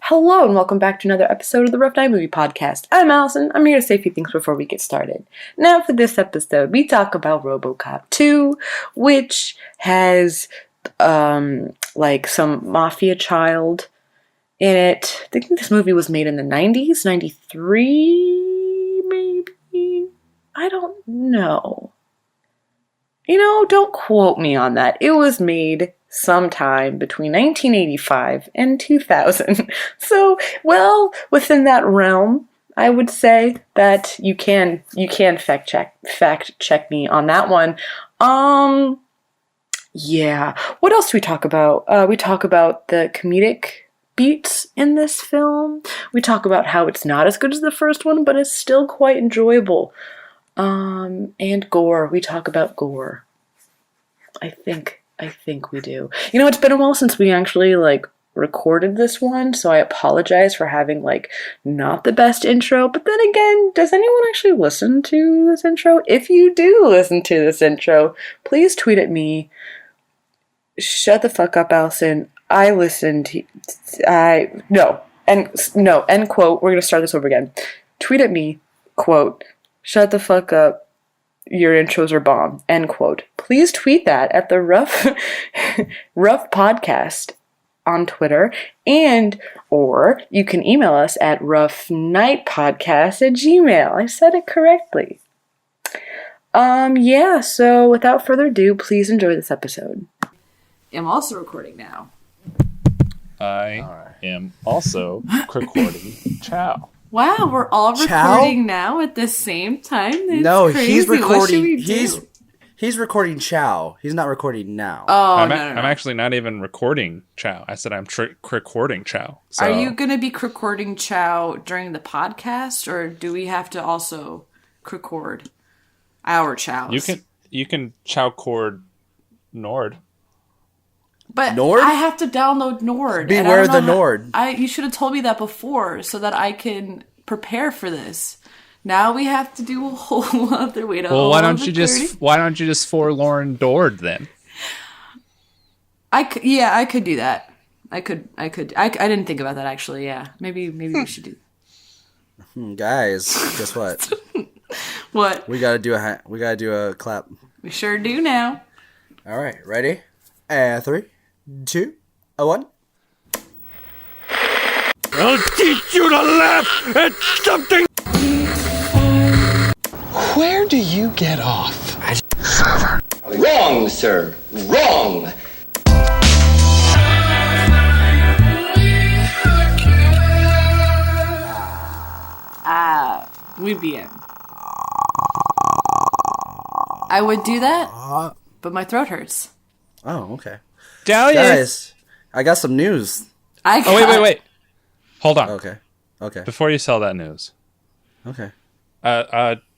Hello and welcome back to another episode of the Rough Night Movie Podcast. I'm Allison. I'm here to say a few things before we get started. Now for this episode, we talk about RoboCop 2, which has some mafia child in it. I think this movie was made in the 90s, 93 maybe? I don't know. Don't quote me on that. It was made sometime between 1985 and 2000. So, within that realm, I would say that you can fact check me on that one. Yeah. What else do we talk about? We talk about the comedic beats in this film. We talk about how it's not as good as the first one, but it's still quite enjoyable. And gore. We talk about gore. I think we do. It's been a while since we actually, recorded this one, so I apologize for having, not the best intro. But then again, does anyone actually listen to this intro? If you do listen to this intro, please tweet at me. Shut the fuck up, Allison. I listened. End quote. We're going to start this over again. Tweet at me, quote, shut the fuck up. Your intros are bomb, end quote. Please tweet that at the Rough Podcast on Twitter, or you can email us at roughnightpodcast@gmail.com. I said it correctly. So without further ado, please enjoy this episode. I'm also recording now. I am also recording Chow. Wow, we're all recording now at the same time? That's crazy. He's recording. He's recording Chow. He's not recording now. Oh, I'm no. actually not even recording Chow. I said I'm recording Chow. So. Are you going to be recording Chow during the podcast, or do we have to also record our Chows? You can Chow cord Nord. But Nord? I have to download Nord. Beware the Nord. You should have told me that before so that I can prepare for this. Now we have to do a whole other way to. Well, why don't you just forlorn Dord then? I could do that. I didn't think about that actually. Yeah, maybe we should do. Guys, guess what? What? We gotta do a clap. We sure do now. All right, ready? 3, 2, 1. I'll teach you to laugh at something! Where do you get off? Wrong, sir. Wrong. Muy bien. I would do that, but my throat hurts. Oh, okay. Guys, I got some news. Wait. Hold on. Okay. Before you sell that news. Okay.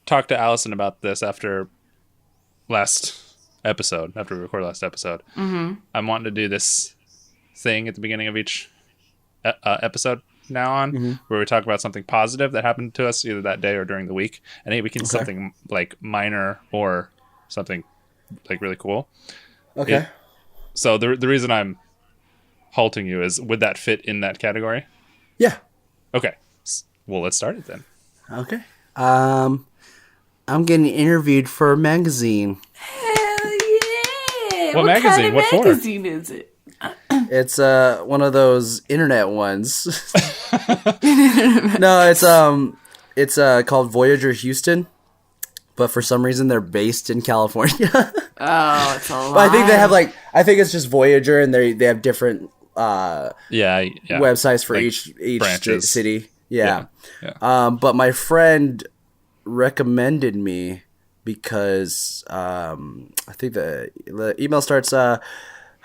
Talk to Allison about this after we recorded last episode. Mm-hmm. I'm wanting to do this thing at the beginning of each episode now on, mm-hmm. where we talk about something positive that happened to us either that day or during the week. And maybe we can do something minor or something really cool. Okay. So the reason I'm halting you is, would that fit in that category? Yeah. Okay. Well, let's start it then. Okay. I'm getting interviewed for a magazine. Hell yeah! What magazine? What for? Magazine is it? It's one of those internet ones. No, it's called Voyager Houston. But for some reason, they're based in California. Oh, it's a lie. But I think they have I think it's just Voyager, and they have different websites for each branches. city. Yeah. Yeah. But my friend recommended me because I think the email starts, "Hi,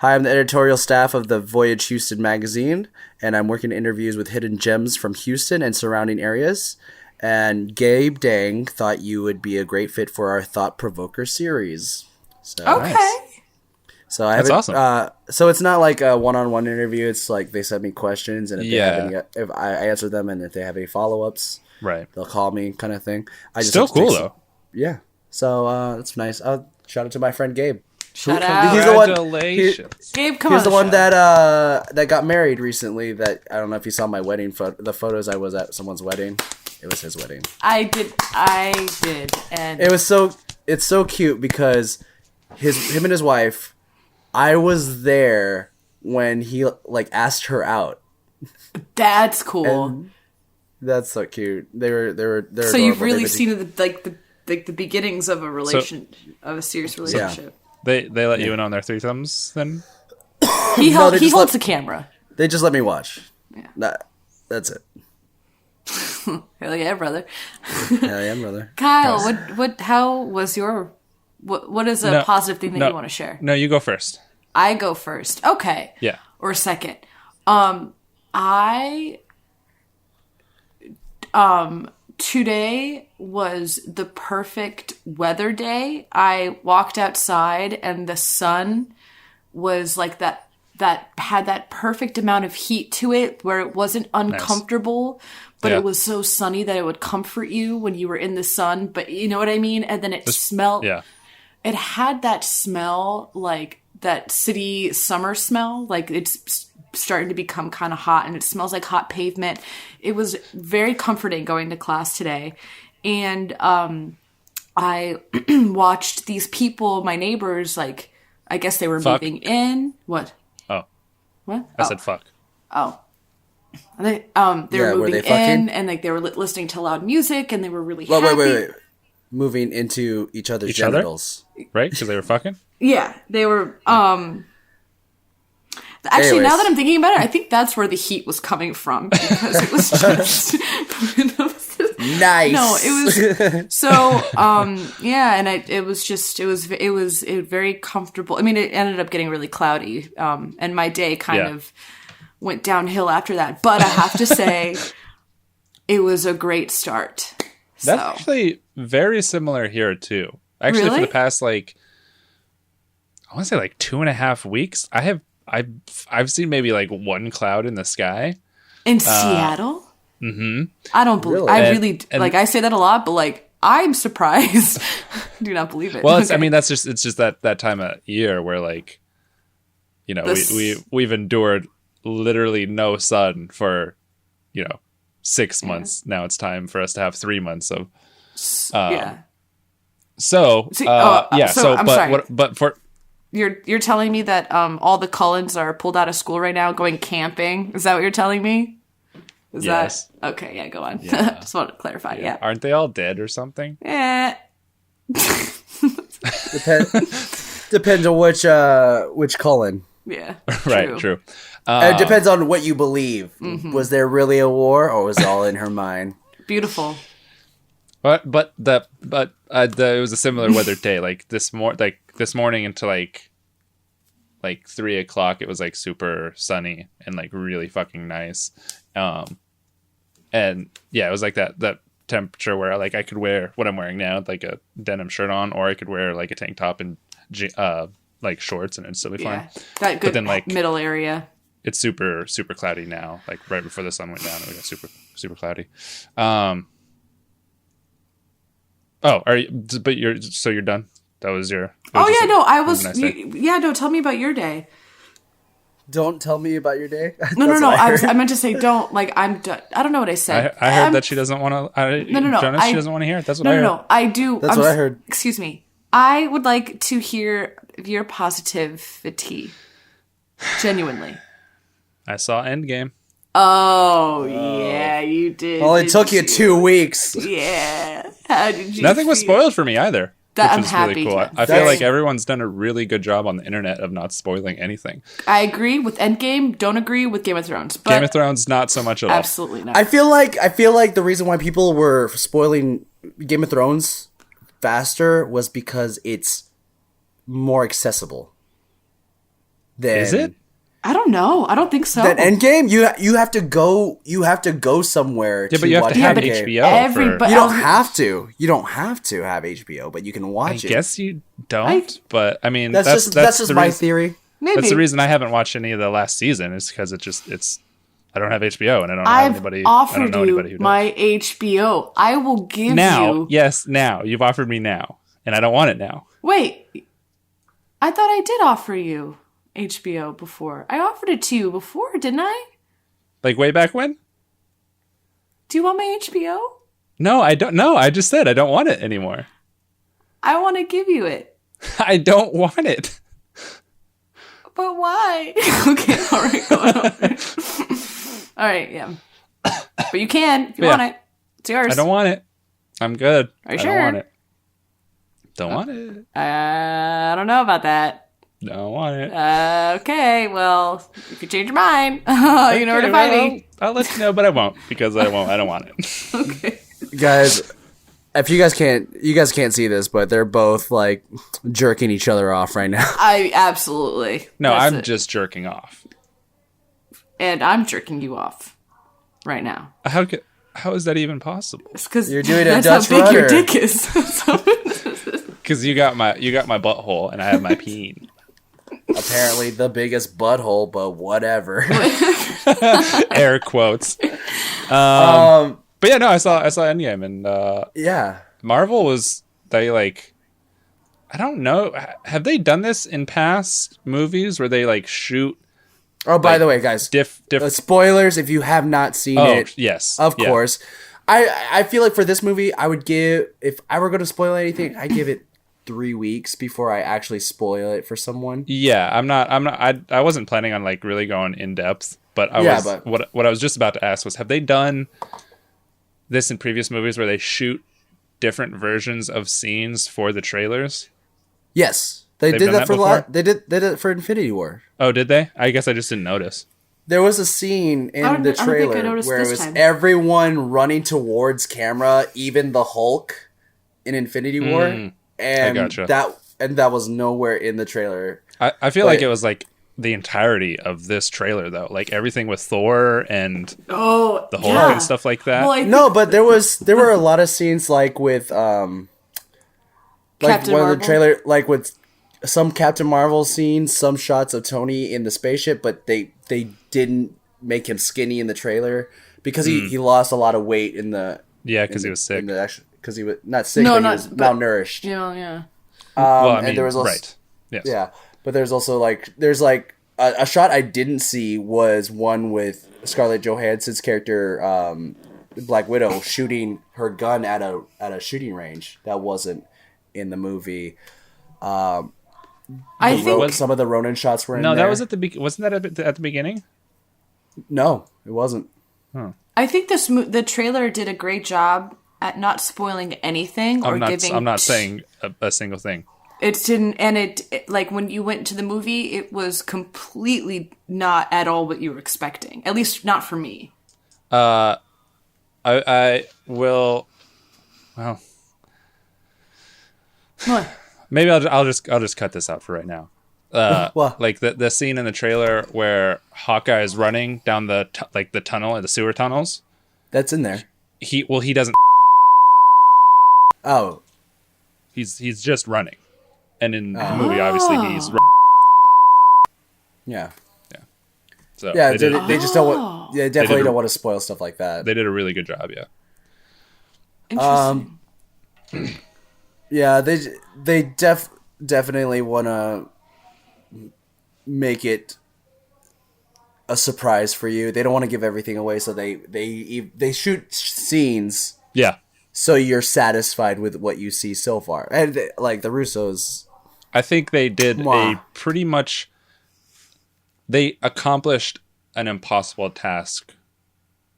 I'm the editorial staff of the Voyage Houston magazine, and I'm working interviews with hidden gems from Houston and surrounding areas. And Gabe Dang thought you would be a great fit for our Thought Provoker series." So, okay. Nice. So I That's haven't, awesome. So it's not like a one-on-one interview. It's like they send me questions, and if I answer them, and if they have any follow-ups, Right. they'll call me, kind of thing. I just Still cool though. Yeah. So that's nice. Shout out to my friend Gabe. Shout out. He's the one. Congratulations. Gabe, come on. He's the the one show. that got married recently. That I don't know if you saw my wedding the photos. I was at someone's wedding. It was his wedding. I did, and It was it's so cute because him and his wife. I was there when he like asked her out. that's cool. And that's so cute. They're So you've adorable. really They- seen the beginnings of a serious relationship. They let you in on their threesomes then? He No, they he just holds let- the camera. They just let me watch. Yeah. That's it. Hell yeah, brother. Hell yeah, brother. Kyle, how was your what is a No, positive thing that no. you want to share? No, you go first. I go first. Okay. Yeah. Or second. I today was the perfect weather day. I walked outside and the sun was like that had that perfect amount of heat to it where it wasn't uncomfortable, but Yeah. it was so sunny that it would comfort you when you were in the sun, but you know what I mean? And then it smelled Yeah. it had that smell, like that city summer smell, like it's starting to become kind of hot and it smells like hot pavement. It was very comforting going to class today. And I watched these people, my neighbors, like, I guess they were Fuck. moving in. What? Oh, What? I said fuck. Oh. They Yeah, were were moving they fucking? in and like they were listening to loud music and they were really Well, happy. wait. Moving into each other's Each other? genitals. Right? Because they were fucking? Yeah, they were. Actually, Anyways. now that I'm thinking about it, I think that's where the heat was coming from because it was just. Nice. No, it was so. Yeah, and it was very comfortable. I mean, it ended up getting really cloudy, and my day kind of went downhill after that. But I have to say, it was a great start. That's So. actually very similar here too. Actually, Really? for the past I want to say 2.5 weeks, I've seen maybe one cloud in the sky. In Seattle? Mm-hmm. I don't believe. Really? I And- really and- I say that a lot, but I'm surprised. Do not believe it. Well, Okay. I mean, it's just that time of year where we've endured literally no sun for 6 months. Now it's time for us to have 3 months of. yeah. So See, yeah. so So, I'm but sorry. but for You're telling me that all the Cullens are pulled out of school right now going camping? Is that what you're telling me? Is Yes. that okay? Yeah, go on. Yeah. Just want to clarify. Yeah. aren't they all dead or something? Depends on which Cullen. Yeah. Right. True. It depends on what you believe. Was there really a war, or was it all in her mind? Beautiful. But it was a similar weather day. This morning into 3 o'clock, it was super sunny and really fucking nice. And yeah, it was that temperature where I could wear what I'm wearing now, a denim shirt on, or I could wear a tank top and shorts, and it'd still be Yeah. fine. That good then, middle area. It's super super cloudy now. Right before the sun went down, it got super super cloudy. Oh, are you? But you're done. That was your. Oh yeah, no, I was. nice day. Yeah, no. Tell me about your day. Don't tell me about your day. No. That's what I heard. I meant to say don't. I'm done. I don't know what I said. I heard that she doesn't want to. No. Jonas, I- she doesn't want to hear it. That's what I heard. No. I do. That's what I heard. Excuse me. I would like to hear your positivity. Genuinely. I saw Endgame. Oh, yeah, you did. Well, it didn't took you 2 weeks. Yeah. How did you Nothing was feel? spoiled for me either. That- which I'm was happy really cool. to- I feel That's- like everyone's done a really good job on the internet of not spoiling anything. I agree with Endgame. Don't agree with Game of Thrones. But Game of Thrones, not so much at all. absolutely not. I feel like the reason why people were spoiling Game of Thrones faster was because it's more accessible. Is it? I don't know. I don't think so. That Endgame, you have to go somewhere. Yeah, but you have watch to have Endgame. HBO. Everybody- You don't have to. You don't have to have HBO, but you can I watch it. guess you don't, but I mean, That's just the my reason- theory. Maybe. That's the reason I haven't watched any of the last season. Is because it's I don't have HBO and I don't have I've anybody. I offered don't know anybody you who does. my HBO. I will give Now, you. yes, now you've offered me now, and I don't want it now. Wait. I thought I did offer you HBO before. I offered it to you before, didn't I? Like way back when? Do you want my HBO? No, I don't. No, I just said I don't want it anymore. I want to give you it. I don't want it. But why? Okay, all right, go on. All right, yeah. But you can if you want it. It's yours. I don't want it. I'm good. Are you I sure? don't want it. Don't want it. I don't know about that. Don't want it. Okay, well, if you change your mind, you know where to find me. I'll let you know, but I won't because I won't. I don't want it. Okay. Guys, if you guys can't see this, but they're both like jerking each other off right now. I absolutely. No, That's I'm it. just jerking off. And I'm jerking you off right now. How is that even possible? It's because You're doing a that's Dutch how big your rudder. dick is. Because you got my butthole and I have my peen. Apparently the biggest butthole, but whatever. Air quotes. But yeah, no, I saw Endgame and Yeah. Marvel was they like. I don't know. Have they done this in past movies where they like shoot? Oh, by the way, guys, spoilers if you have not seen it. Yes, of course. I feel like for this movie, I would give, if I were going to spoil anything, I give it 3 weeks before I actually spoil it for someone. Yeah, I wasn't planning on like really going in depth, but what I was just about to ask was, have they done this in previous movies where they shoot different versions of scenes for the trailers? Yes, they did that for a lot. They did it for Infinity War. Oh, did they? I guess I just didn't notice. There was a scene in the trailer where it was everyone running towards camera, even the Hulk in Infinity War, and that was nowhere in the trailer. I feel like it was like the entirety of this trailer though, like everything with Thor and the Hulk and stuff like that. Well, no, but there were a lot of scenes like with like Captain one Marvel? of the trailer, like with some Captain Marvel scenes, some shots of Tony in the spaceship, but they didn't make him skinny in the trailer because he lost a lot of weight in the because he was sick. Because he was not sick, but he was malnourished. Yeah. And there was also, right. Yes. Yeah, but there's also there's a shot I didn't see was one with Scarlett Johansson's character, Black Widow, shooting her gun at a shooting range that wasn't in the movie. I think some of the Ronin shots were in there. No, that was wasn't that at the beginning? No, it wasn't. I think the trailer did a great job at not spoiling anything I'm not saying a single thing. It didn't, and it like when you went to the movie, it was completely not at all what you were expecting. At least not for me. I will. Well, What? maybe I'll just cut this out for right now. What? Like the scene in the trailer where Hawkeye is running down the tunnel, the sewer tunnels. That's in there. He doesn't. Oh, he's just running, and in the movie, obviously, he's. Yeah. So yeah, they just don't want. Yeah, definitely don't want to spoil stuff like that. They did a really good job. Yeah. Interesting. Yeah, they definitely want to make it a surprise for you. They don't want to give everything away, so they shoot scenes. Yeah. So you're satisfied with what you see so far, and like the Russos. I think they did a pretty much. They accomplished an impossible task.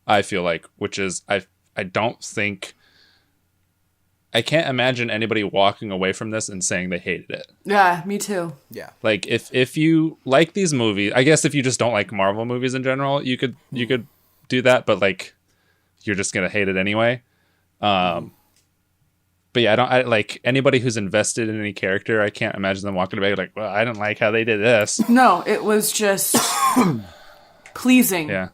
I feel like, which is I don't think. I can't imagine anybody walking away from this and saying they hated it. Yeah, me too. Yeah. Like if you like these movies, I guess if you just don't like Marvel movies in general, you could do that, but like you're just gonna hate it anyway. But yeah, I like anybody who's invested in any character. I can't imagine them walking away like, well, I didn't like how they did this. No, it was just pleasing. Yeah.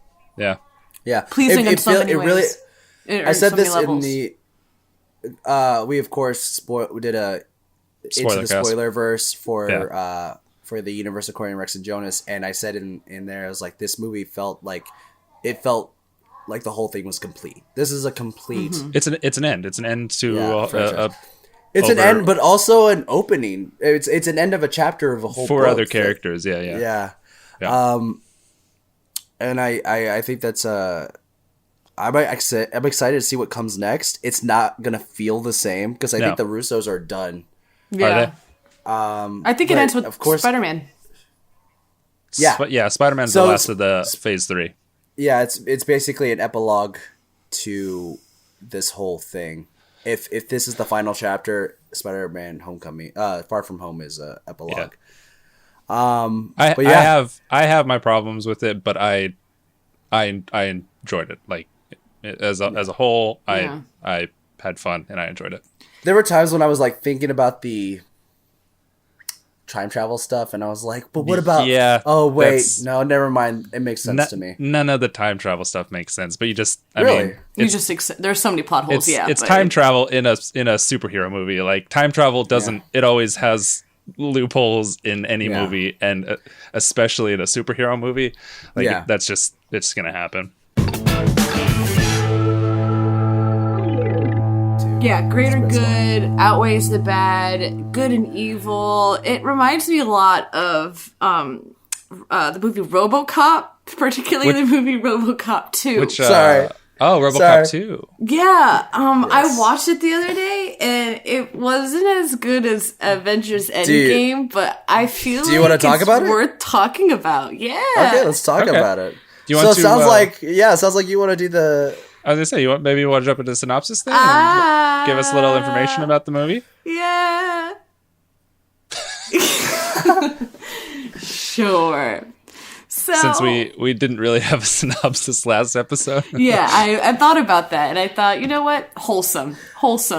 Pleasing in so many ways. I said this in the. We of course did a into the spoiler verse for the Universe according to Rex and Jonas, and I said in there I was like, this movie felt like the whole thing was complete. This is a complete. It's an end. It's an end to It's an end, but also an opening. It's an end of a chapter of a whole for book. other characters. Yeah. And I think that's I'm excited to see what comes next. It's not gonna feel the same because I think the Russos are done. Yeah. Are they? I think it ends with Spider-Man. Yeah. Spider-Man's the last of the Phase 3. Yeah, it's basically an epilogue to this whole thing. If this is the final chapter, Spider-Man: Homecoming, Far From Home is a epilogue. Yeah. I have my problems with it, but I enjoyed it. Like as a whole, I had fun and I enjoyed it. There were times when I was like thinking about the time travel stuff, and I was like, "But what about?" Yeah. Oh wait, no, never mind. It makes sense to me. None of the time travel stuff makes sense, but you just, Really? There's so many plot holes. It's time travel in a superhero movie. Like time travel doesn't. It always has loopholes in any movie, and especially in a superhero movie. Like it's just gonna happen. Yeah, greater good outweighs the bad, good and evil. It reminds me a lot of the movie RoboCop, particularly the movie RoboCop 2. RoboCop 2. Yeah, I watched it the other day, and it wasn't as good as Avengers Endgame, but I feel like it's worth talking about. Yeah. Okay, let's talk about it. Do you want it sounds like you want to do the... I was gonna say, maybe you want to jump into the synopsis thing and give us a little information about the movie? Yeah. Sure. So, since we didn't really have a synopsis last episode. Yeah, I thought about that, and I thought, you know what? Wholesome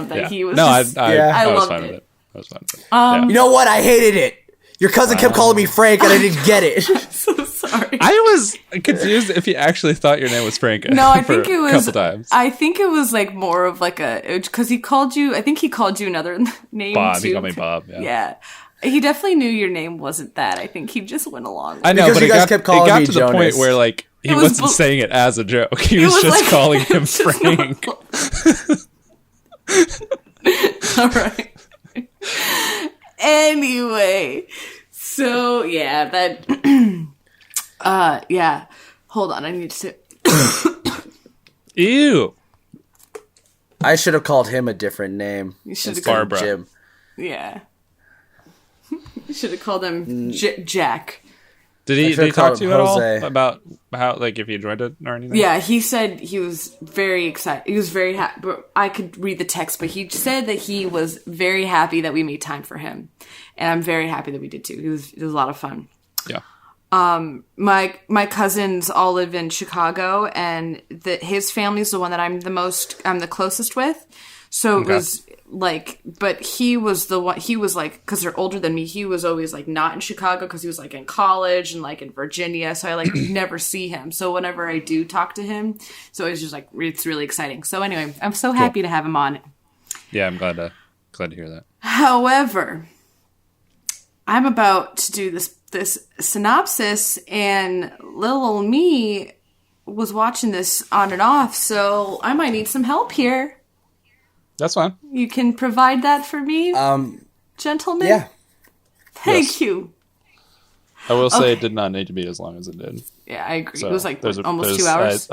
that he was. No, I was loved fine it. with it. I was fine with it. You know what? I hated it. Your cousin kept calling me Frank, and I didn't get it. I'm so sorry. I was confused if he actually thought your name was Frank. No, I think it was a couple times. I think it was like more of like because he called you. I think he called you another name. Bob. Too. He called me Bob. Yeah. He definitely knew your name wasn't that. I think he just went along with I know, because but you guys kept calling me it got to the point where like he wasn't saying it as a joke. He was just like, calling him Frank. All right. Anyway, so yeah, that yeah. Hold on, I need to Ew. I should have called him a different name. You should have called Barbara. Jim. Yeah. You should have called him Jack. Did he talk to you at all about how, like, if he enjoyed it or anything? Yeah, he said he was very excited. He was very happy. I could read the text, but he said that he was very happy that we made time for him, and I'm very happy that we did too. It was a lot of fun. Yeah. My cousins all live in Chicago, and his family's the one that I'm the closest with. So it was like, but he was the one, he was like, because they're older than me, he was always like not in Chicago because he was like in college and like in Virginia. So I like never see him. So whenever I do talk to him, so it's just like, it's really exciting. So anyway, I'm so happy to have him on. Yeah, I'm glad to hear that. However, I'm about to do this synopsis, and little old me was watching this on and off, so I might need some help here. That's fine. You can provide that for me, gentlemen? Yeah. Thank you. I will say it did not need to be as long as it did. Yeah, I agree. So it was like almost 2 hours.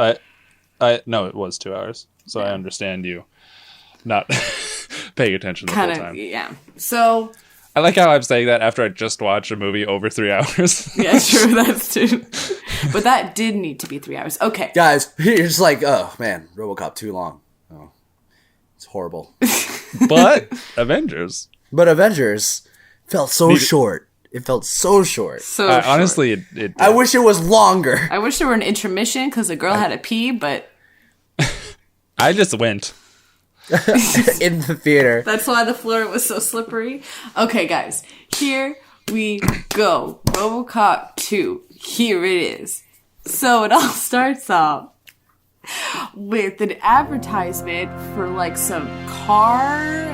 No, it was 2 hours. So I understand you not paying attention the whole time. Yeah. So I like how I'm saying that after I just watched a movie over 3 hours. Yeah, true. That's true. But that did need to be 3 hours. Okay. Guys, you're just like, oh man, RoboCop too long. Oh, it's horrible. But Avengers felt so short. It felt so short. Honestly, it I wish it was longer. I wish there were an intermission because the girl had to pee, but I just went. In the theater. That's why the floor was so slippery. Okay, guys, here we go. RoboCop 2. Here it is. So it all starts off with an advertisement for like some car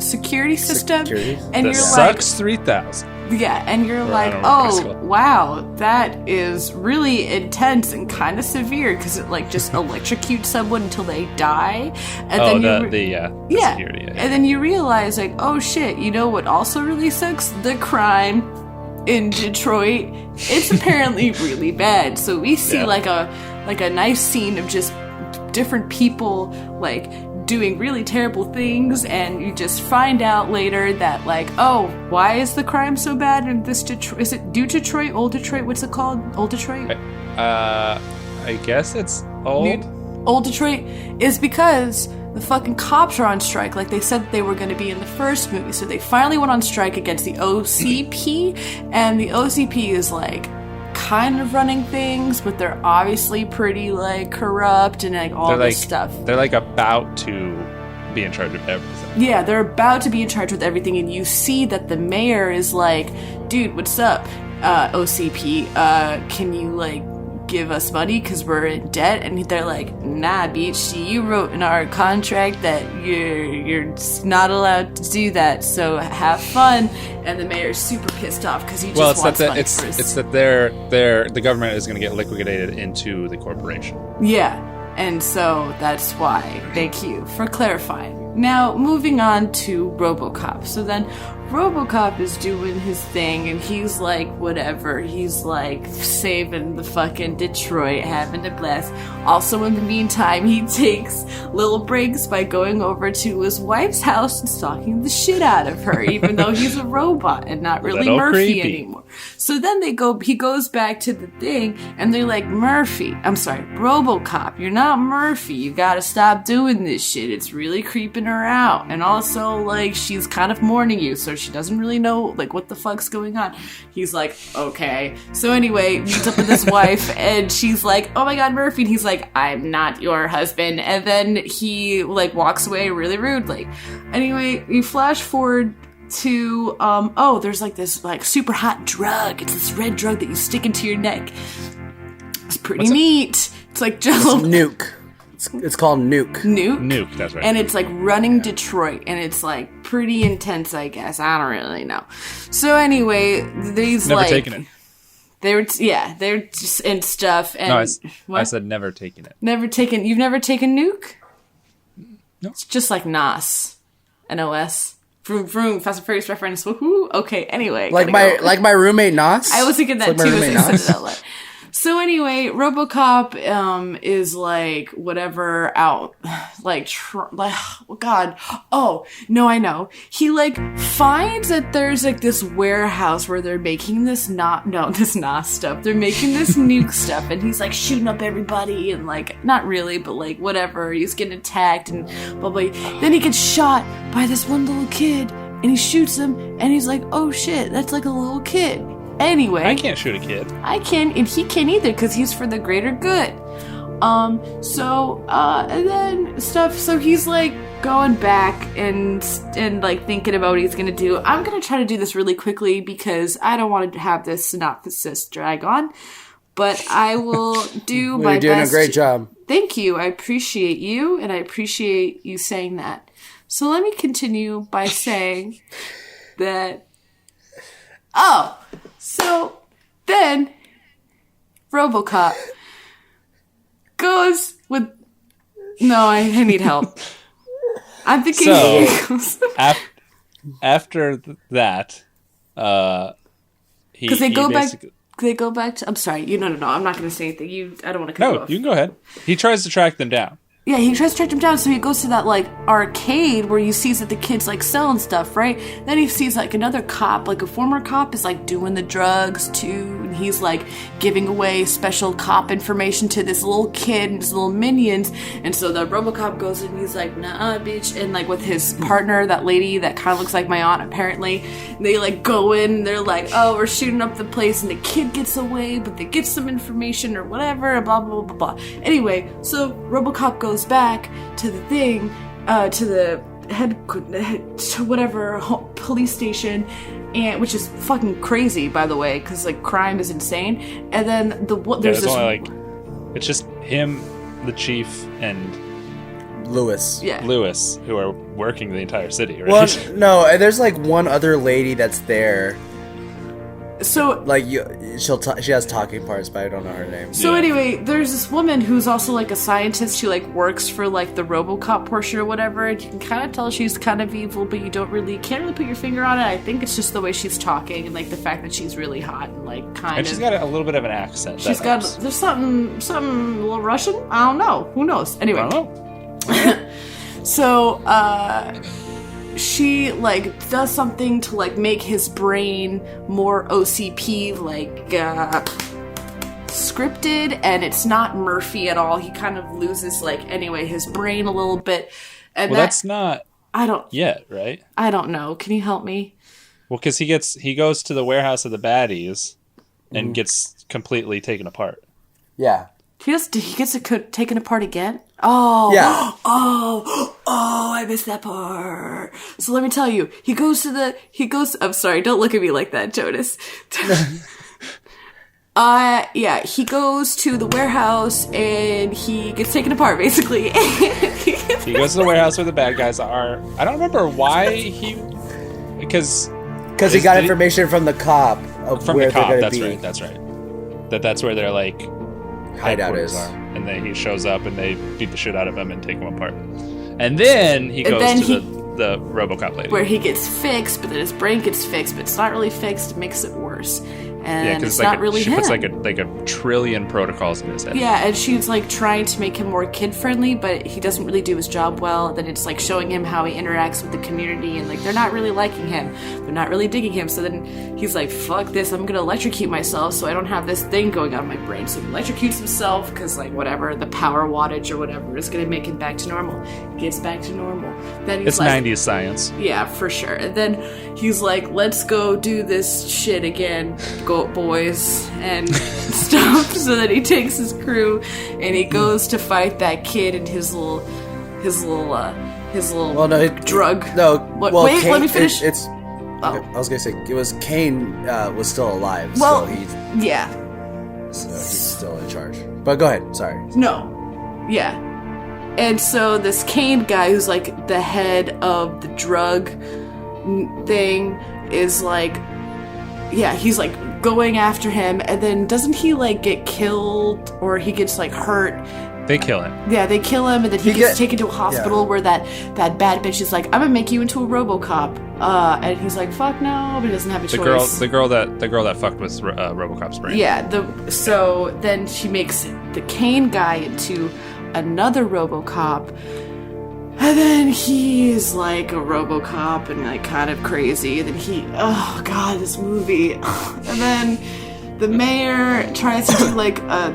security system, and the you're Sucks 3000. Yeah, and you're like, I don't know what it's oh, called. wow, that is really intense and kind of severe because it like just electrocutes someone until they die. And Oh, then the yeah. security. Yeah. And then you realize, like, oh shit, you know what also really sucks? The crime in Detroit. It's apparently really bad. So we see like a nice scene of just different people like doing really terrible things, and you just find out later that like, oh, why is the crime so bad in this Detroit? Is it New Detroit, Old Detroit? What's it called? Old Detroit? I guess it's old. Old Detroit is because the fucking cops are on strike like they said they were going to be in the first movie. So they finally went on strike against the OCP, and the OCP is like kind of running things, but they're obviously pretty like corrupt and like all this stuff. They're like about to be in charge of everything. Yeah, they're about to be in charge with everything, and you see that the mayor is like, dude, what's up, OCP? Can you like give us money because we're in debt? And they're like, nah, bitch, you wrote in our contract that you're not allowed to do that, so have fun. And the mayor's super pissed off because he just wants money for his... It's that the government is going to get liquidated into the corporation. Yeah, and so that's why. Thank you for clarifying. Now, moving on to RoboCop. So then RoboCop is doing his thing, and he's like, whatever. He's like saving the fucking Detroit, having a blast. Also, in the meantime, he takes little breaks by going over to his wife's house and stalking the shit out of her, even though he's a robot and not really Murphy anymore. So then he goes back to the thing, and they're like, RoboCop, you're not Murphy. You gotta stop doing this shit. It's really creeping her out. And also, like, she's kind of mourning you, so she doesn't really know, like, what the fuck's going on. He's like, okay. So anyway, meets up with his wife, and she's like, oh my god, Murphy. And he's like, I'm not your husband. And then he, like, walks away really rudely. Anyway, we flash forward to there's like this like super hot drug. It's this red drug that you stick into your neck. It's pretty neat. It's like Jello. It's Nuke. It's called Nuke. Nuke, that's right. And it's like running Detroit, and it's like pretty intense, I guess. I don't really know. So anyway, these never like taken it. they're just in stuff. And no, I said never taken it. Never taken. You've never taken Nuke? No. It's just like NOS. NOS. Vroom vroom, Fast and Furious reference. Woohoo! Okay, anyway. Like my roommate Nos. I was thinking that too as I said it out loud. So anyway, RoboCop is like whatever out like God. Oh no, I know. He like finds that there's like this warehouse where they're making this NOS stuff. They're making this nuke stuff, and he's like shooting up everybody and like not really, but like whatever. He's getting attacked and blah blah. Then he gets shot by this one little kid, and he shoots him, and he's like, oh shit, that's like a little kid. Anyway, I can't shoot a kid. I can, and he can't either because he's for the greater good. And then stuff. So he's like going back and like thinking about what he's gonna do. I'm gonna try to do this really quickly because I don't want to have this synopsis drag on. But I will do my best. You're doing a great job. Thank you. I appreciate you, and I appreciate you saying that. So let me continue by saying that. Oh. So then RoboCop goes with... No, I need help. I'm thinking... So, after that, because they go back to... I'm sorry. No. I'm not going to say anything. I don't want to cut you off. No, you can go ahead. He tries to track them down. Yeah, he tries to track him down, so he goes to that, like, arcade where he sees that the kid's, like, selling stuff, right? Then he sees, like, another cop, like, a former cop is, like, doing the drugs, too, and he's, like, giving away special cop information to this little kid and his little minions, and so the RoboCop goes in and he's like, nah, bitch, and, like, with his partner, that lady that kind of looks like my aunt, apparently, they, like, go in, and they're like, oh, we're shooting up the place, and the kid gets away, but they get some information or whatever, blah, blah, blah, blah. Anyway, so RoboCop goes back to the thing, to the to whatever police station, and which is fucking crazy, by the way, because like crime is insane. And then there's this only, like, it's just him, the chief, and Lewis, who are working the entire city, right? Well, no, there's like one other lady that's there. So Like she has talking parts, but I don't know her name. So Yeah. anyway, there's this woman who's also like a scientist who like works for like the RoboCop portion or whatever, and you can kind of tell she's kind of evil, but you can't really put your finger on it. I think it's just the way she's talking and like the fact that she's really hot and like kind And of. she's got a little bit of an accent. She's got there's something a little Russian. I don't know. Who knows? Anyway, I don't know. so she like does something to like make his brain more OCP like scripted, and it's not Murphy at all. He kind of loses like anyway his brain a little bit, and Well, that's not I don't yet, right? I don't know. Can you help me? Well, because he goes to the warehouse of the baddies and gets completely taken apart. Yeah. He gets taken apart again? Oh. Yeah. Oh, I missed that part. So let me tell you, I'm sorry, don't look at me like that, Jonas. Yeah, he goes to the warehouse and he gets taken apart, basically. He goes to the warehouse where the bad guys are. I don't remember why because he got information from the cop of from where the cop. they're That's gonna be. right. That's right. That's where they're like Hideout headquarters is. are. And then he shows up and they beat the shit out of him and take him apart. And then he goes to the RoboCop lady. Where he gets fixed, but then his brain gets fixed, but it's not really fixed, it makes it worse. And Yeah, because it's not really she him. puts like a trillion protocols in his head. Yeah, and she's like trying to make him more kid friendly, but he doesn't really do his job well. Then it's like showing him how he interacts with the community, and like they're not really liking him, they're not really digging him. So then he's like, "Fuck this! I'm gonna electrocute myself so I don't have this thing going on in my brain." So he electrocutes himself because like whatever the power wattage or whatever is gonna make him back to normal. He gets back to normal. Then he's It's like, 90s science. yeah, for sure. And then he's like, let's go do this shit again, go boys, and stuff. So then he takes his crew and he goes to fight that kid and his little Well, no, drug. No, What, well, wait, Kane, let me finish. It's. Oh. I was gonna say it was Kane was still alive, Well, so he's yeah. still in charge. But go ahead. Sorry. No. Yeah. And so this Kane guy, who's like the head of the drug thing, is like, yeah, he's like going after him, and then doesn't he like get killed or he gets like hurt? They kill him. Yeah, they kill him, and then he gets taken to a hospital where that bad bitch is like, I'm gonna make you into a RoboCop, and he's like, fuck no, but he doesn't have a choice. The girl that fucked with RoboCop's brain. Yeah, so then she makes the Kane guy into another RoboCop, and then he's like a RoboCop and like kind of crazy, and then oh god, this movie. And then the mayor tries to do like a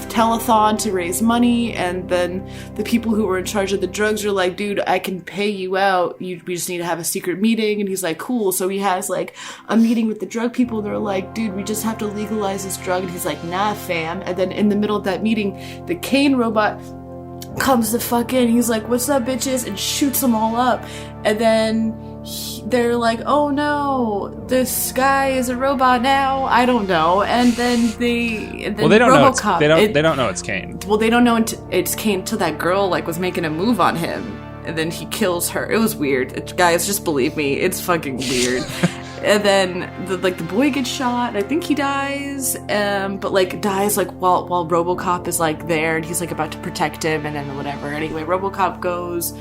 telethon to raise money, and then the people who were in charge of the drugs are like, dude, I can pay you out, we just need to have a secret meeting. And he's like, cool. So he has like a meeting with the drug people, and they're like, dude, we just have to legalize this drug. And he's like, nah fam. And then in the middle of that meeting, the Kane robot comes the fuck in. He's like, what's up bitches, and shoots them all up. And then they're like, oh no, this guy is a robot now. I don't know. And then they don't RoboCop, know. They don't know it's Kane. Well, they don't know it's Kane until that girl like was making a move on him, and then he kills her. It was weird. Guys, just believe me, it's fucking weird. And then the boy gets shot, and I think he dies, but like dies like while RoboCop is like there, and he's like about to protect him, and then whatever. Anyway, RoboCop goes.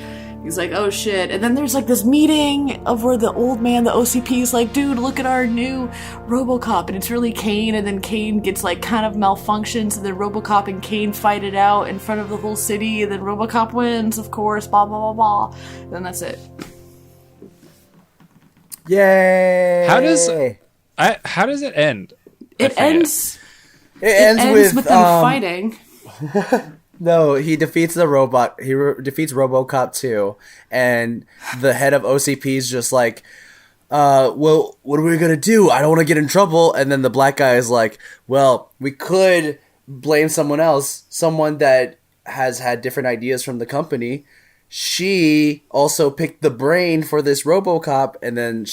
He's like, oh shit. And then there's like this meeting of where the old man, the OCP, is like, dude, look at our new RoboCop. And it's really Kane. And then Kane gets like kind of malfunctions. And then RoboCop and Kane fight it out in front of the whole city. And then RoboCop wins, of course, blah, blah, blah, blah. And then that's it. Yay! How does it end? It ends with them fighting. No, he defeats the robot. He defeats RoboCop 2, and the head of OCP is just like, well, what are we gonna do? I don't want to get in trouble. And then the black guy is like, well, we could blame someone else, someone that has had different ideas from the company. She also picked the brain for this RoboCop, and then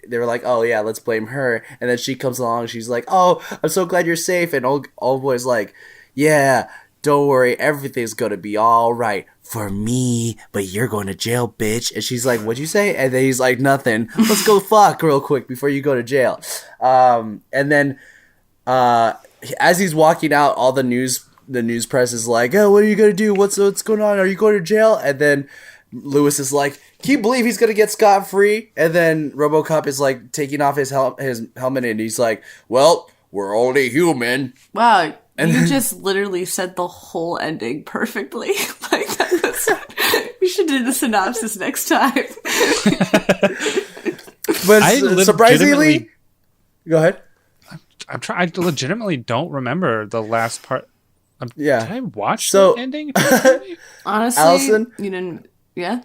they were like, oh yeah, let's blame her. And then she comes along, she's like, oh, I'm so glad you're safe. And old boy's like, yeah, don't worry, everything's gonna be all right for me, but you're going to jail, bitch. And she's like, what'd you say? And then he's like, nothing. Let's go fuck real quick before you go to jail. And then as he's walking out, all the news press is like, oh, what are you gonna do? What's going on? Are you going to jail? And then Lewis is like, can you believe he's gonna get scot-free? And then RoboCop is like taking off his helmet, and he's like, well, we're only human. Wow, you just literally said the whole ending perfectly. Like that was, we should do the synopsis next time. But I surprisingly, go ahead. I legitimately don't remember the last part. Yeah. Did I watch So- the ending? Honestly, Allison? you didn't. Yeah.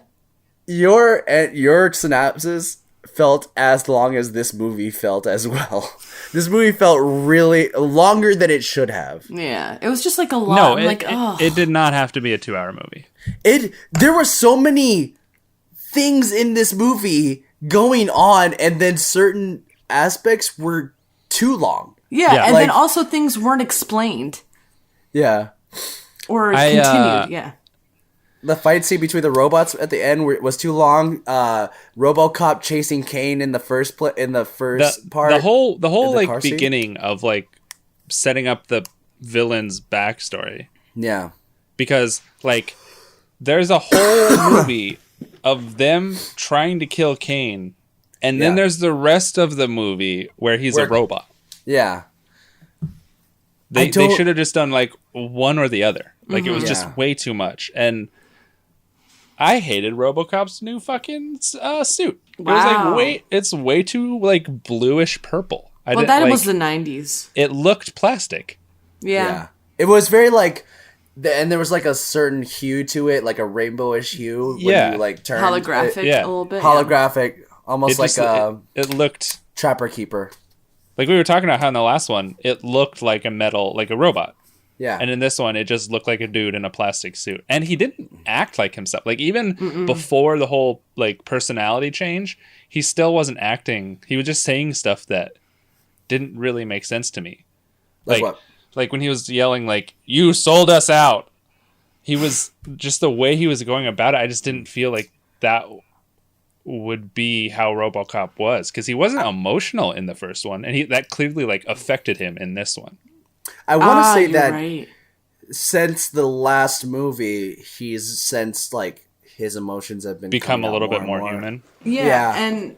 Your synapses felt as long as this movie felt as well. This movie felt really longer than it should have. Yeah, it was just like a lot. No, I'm like, oh, it did not have to be a 2-hour movie. There were so many things in this movie going on, and then certain aspects were too long. yeah, and like- then also things weren't explained Yeah. or I, continued. Yeah. The fight scene between the robots at the end was too long. RoboCop chasing Kane in the first part. The whole the like car scene? beginning of like setting up the villain's backstory, Yeah. because like there's a whole movie of them trying to kill Kane, and then Yeah. there's the rest of the movie where he's a robot. Yeah. They don't- should have just done like one or the other. Like it was Yeah. just way too much. And I hated RoboCop's new fucking suit. Wow. It's way too like bluish purple. Well, that was the 90s. It looked plastic. Yeah. It was very like, and there was like a certain hue to it, like a rainbowish hue. Yeah. When you like turn Holographic Yeah. a little bit. holographic, almost It like just, a it looked Trapper Keeper. like we were talking about how in the last one it looked like a metal, like a robot. Yeah. And in this one, it just looked like a dude in a plastic suit. And he didn't act like himself. Like, even before the whole, like, personality change, he still wasn't acting. He was just saying stuff that didn't really make sense to me. Like Like, what? like when he was yelling, like, you sold us out. He was, just the way he was going about it, I just didn't feel like that would be how RoboCop was. Because he wasn't emotional in the first one. And that clearly, like, affected him in this one. I want to say you're that right. since the last movie, he's since like his emotions have been Become coming a out little bit and more human. Yeah, Yeah. and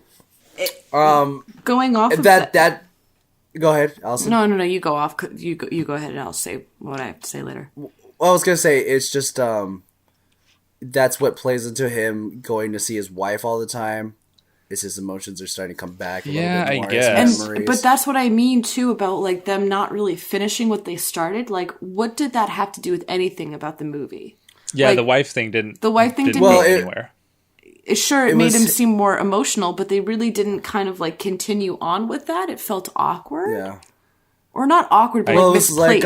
going off of that. Go ahead, Allison. No, you go off. You go ahead, and I'll say what I have to say later. Well, I was gonna say it's just that's what plays into him going to see his wife all the time. Is his emotions are starting to come back a Yeah, little bit I more. guess. His memories. But that's what I mean too about like them not really finishing what they started. Like, what did that have to do with anything about the movie? Yeah, Like, the wife thing didn't. the wife thing didn't go make- anywhere. Sure, it It made was- him seem more emotional, but they really didn't kind of like continue on with that. It felt awkward, yeah. or not awkward, but Well, like it's misplaced. like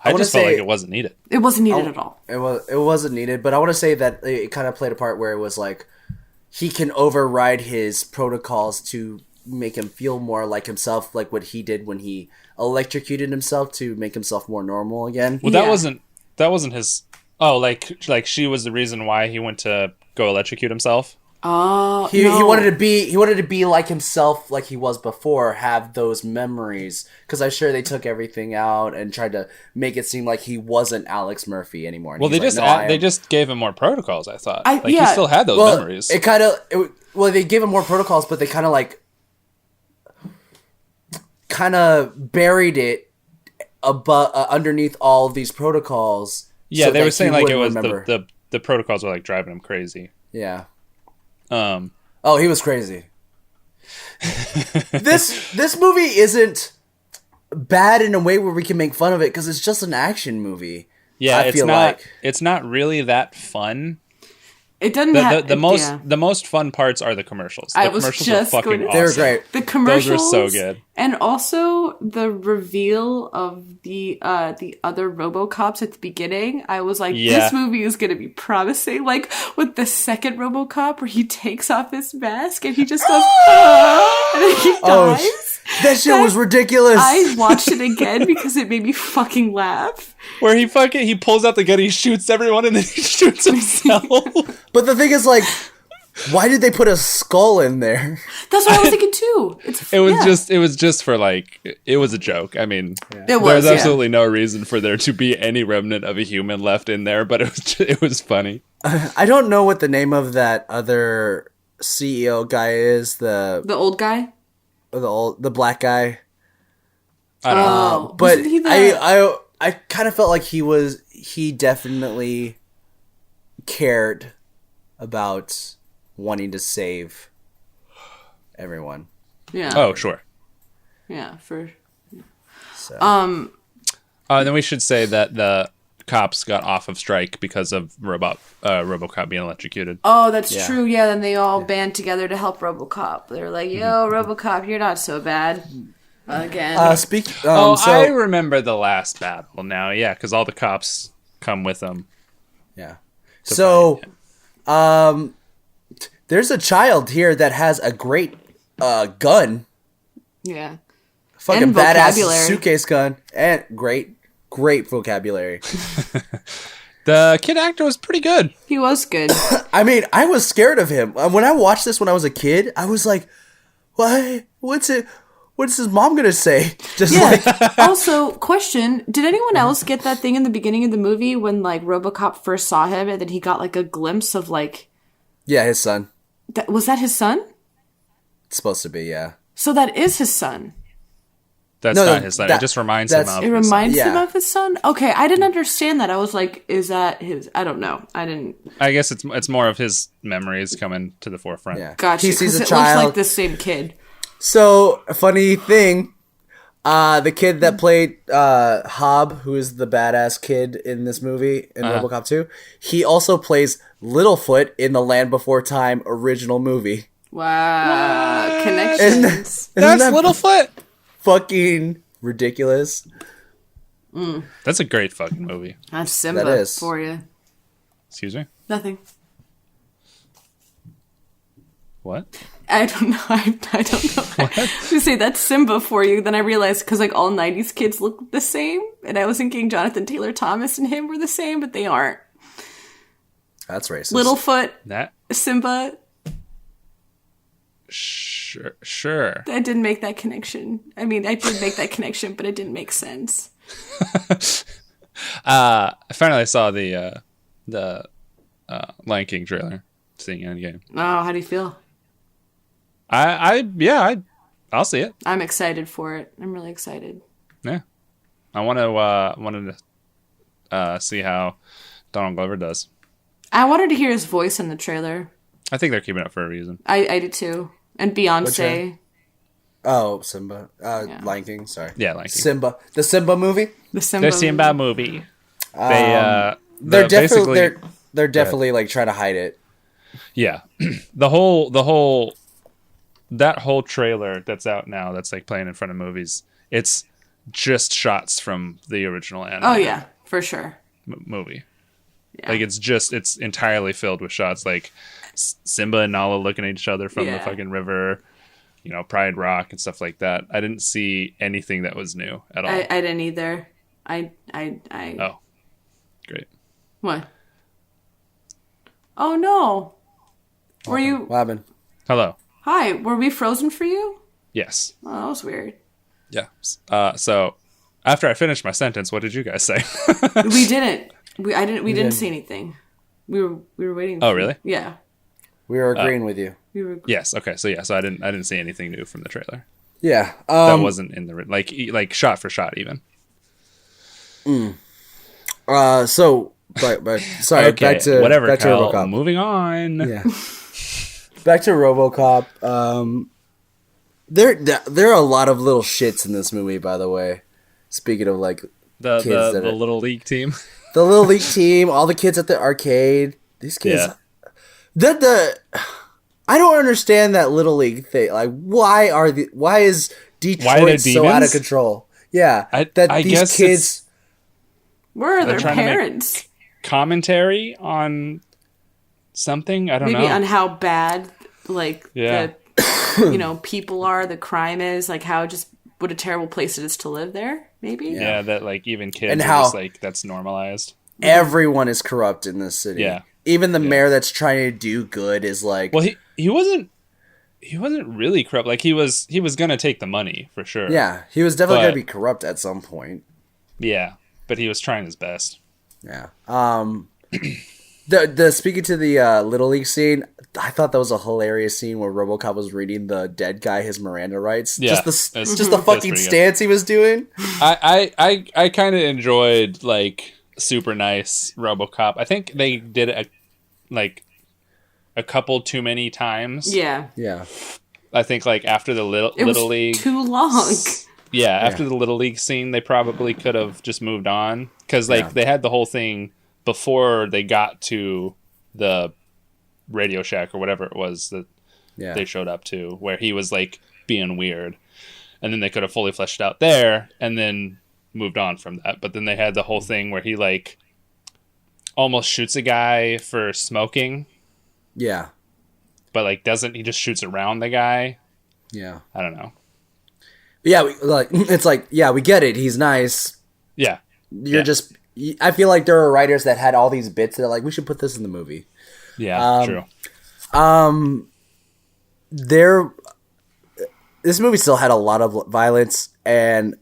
I wanna just felt say- like it wasn't needed. It wasn't needed at all. it wasn't needed, but I want to say that it kind of played a part where it was like he can override his protocols to make him feel more like himself, like what he did when he electrocuted himself to make himself more normal again. Well, Yeah. that wasn't his. Oh, like she was the reason why he went to go electrocute himself. Oh, He no. wanted to be like himself, like he was before, have those memories. Because I'm sure they took everything out and tried to make it seem like he wasn't Alex Murphy anymore. And Well, he's they just like, "No, I they am." just gave him more protocols. I thought I- he yeah. still had those well, memories. It kind of they gave him more protocols, but they kind of like buried it above underneath all of these protocols. Yeah, so they that were saying he like it wouldn't was remember. the protocols were like driving him crazy. Yeah. Um, Oh, he was crazy. This movie isn't bad in a way where we can make fun of it because it's just an action movie. yeah, I it's feel not like. it's not really that fun. It doesn't The, have the most yeah. the most fun parts are the commercials. The I was commercials just are fucking going to- awesome. They were great. The commercials so good. and also the reveal of the other RoboCops at the beginning. I was like, Yeah. this movie is going to be promising. Like with the second RoboCop, where he takes off his mask and he just goes, "Ah," and then he Oh, dies. that shit was ridiculous. I watched it again because it made me fucking laugh. where he pulls out the gun, he shoots everyone, and then he shoots himself. But the thing is, like, why did they put a skull in there? That's what I was thinking too. It was just for like, it was a joke. I mean, there's absolutely no reason for there to be any remnant of a human left in there, but it was funny. I don't know what the name of that other CEO guy is. The old guy, the black guy. I don't know. But I kind of felt like he definitely cared about wanting to save everyone. Yeah. Oh, sure. Yeah, for So. Then we should say that the cops got off of strike because of RoboCop being electrocuted. Oh, that's true. Yeah, then they all band together to help RoboCop. They were like, "Yo, RoboCop, you're not so bad." Again. I remember the last battle now. Yeah, because all the cops come with them. Yeah. So, there's a child here that has a great gun. Yeah. Fucking And badass vocabulary. suitcase gun. And great vocabulary. The kid actor was pretty good. He was good. I mean, I was scared of him. When I watched this when I was a kid, I was like, "What? What's his mom gonna say?" Just like. Also, question: did anyone else get that thing in the beginning of the movie when like RoboCop first saw him, and then he got like a glimpse of like? Yeah, his son. Was that his son? It's supposed to be, yeah. So that is his son. That's No, not his son. It just reminds him of It his reminds son. him Yeah. of his son. Okay, I didn't understand that. I was like, is that his? I don't know. I didn't. I guess it's more of his memories coming to the forefront. Yeah. Gotcha. He sees a It child. looks like the same kid. So, a funny thing, the kid that played Hob, who is the badass kid in this movie, in RoboCop 2, he also plays Littlefoot in the Land Before Time original movie. Wow, connections. That's that Littlefoot. Fucking ridiculous. That's a great fucking movie. That's Simba That is. for you. Excuse me? Nothing. What? I don't know. I don't know. I was gonna say that's Simba for you. Then I realized because like all '90s kids look the same, and I was thinking Jonathan Taylor Thomas and him were the same, but they aren't. That's racist. Littlefoot, That? Simba. Sure. I didn't make that connection. I mean, I did make that connection, but it didn't make sense. I finally saw the Lion King trailer. Seeing Endgame. Oh, how do you feel? I'll see it. I'm excited for it. I'm really excited. Yeah, I wanted to see how Donald Glover does. I wanted to hear his voice in the trailer. I think they're keeping it for a reason. I did too. And Beyonce. Oh, Simba. Lion King, sorry. Yeah, Lion King. Simba. The Simba movie? The Simba. The Simba movie. They're definitely like trying to hide it. Yeah, the whole that whole trailer that's out now that's like playing in front of movies. It's just shots from the original anime. Oh yeah, for sure. Movie. Yeah. Like it's entirely filled with shots like Simba and Nala looking at each other from the fucking river, Pride Rock and stuff like that. I didn't see anything that was new at all. I didn't either. I Oh, great. What? Oh no. Were you? What happened? Hello. Hi. Were we frozen for you? Yes. Oh, that was weird. Yeah. So after I finished my sentence, what did you guys say? We didn't. We didn't see anything. We were waiting. Oh, really? Yeah. We were agreeing with you. We were. Yes. Okay. So I didn't see anything new from the trailer. Yeah. That wasn't in the like shot for shot even. Sorry. Okay. Back to Whatever. Back to Kyle, RoboCop. moving on. Yeah. Back to RoboCop. There are a lot of little shits in this movie, by the way. Speaking of like The kids that the are- little league team. the little league team, all the kids at the arcade. These kids. Yeah. I don't understand that little league thing. Like, why is Detroit they so out of demons? control? Yeah, I these guess kids. Where are their trying to make- parents? Commentary on something. I don't Maybe know. on how bad Yeah. the people are, the crime is, like how just what a terrible place it is to live there, maybe? Yeah, that like even kids And are how- just like that's normalized. Everyone is corrupt in this city. Yeah. Even the mayor that's trying to do good is like, Well, he wasn't really corrupt. Like he was gonna take the money for sure. yeah, he was definitely going But- to be corrupt at some point. Yeah, but he was trying his best. Yeah. The speaking to the Little League scene, I thought that was a hilarious scene where RoboCop was reading the dead guy his Miranda rights. Yeah, Just the that's fucking pretty good. stance he was doing. I kind of enjoyed like super nice RoboCop. I think they did it a couple too many times. Yeah. Yeah. I think like after the Little It was League. too long. Yeah, after the Little League scene, they probably could have just moved on because they had the whole thing before they got to the Radio Shack or whatever it was that they showed up to, where he was like being weird, and then they could have fully fleshed out there and then moved on from that. But then they had the whole thing where he like almost shoots a guy for smoking, Yeah. but like doesn't. He just shoots around the guy. Yeah. I don't know. Yeah, it's like, yeah, we get it. He's nice. Yeah, You're just. I feel like there are writers that had all these bits that are like, we should put this in the movie. yeah, true. This movie still had a lot of violence, and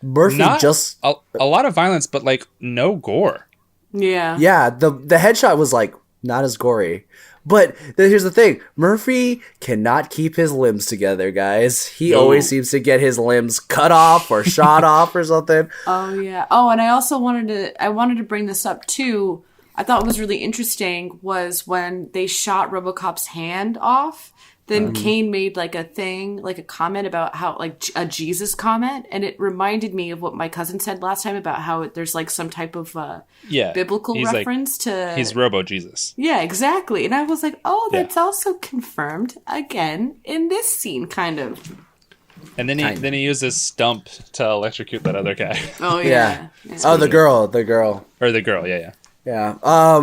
Murphy Not just a lot of violence, but like no gore. Yeah. yeah, the headshot was like not as gory. But here's the thing. Murphy cannot keep his limbs together, guys. He always seems to get his limbs cut off or shot off or something. Oh yeah. Oh, and I also wanted to bring this up too. I thought what was really interesting was when they shot RoboCop's hand off. Then Kane made like a thing, like a comment about how like a Jesus comment, and it reminded me of what my cousin said last time about how there's like some type of biblical he's reference to He's Robo Jesus. Yeah, exactly. And I was like, oh, that's also confirmed again in this scene, kind of. And then he used his stump to electrocute that other guy. Oh Yeah. yeah. Oh, the girl. Or the girl, yeah. Yeah. I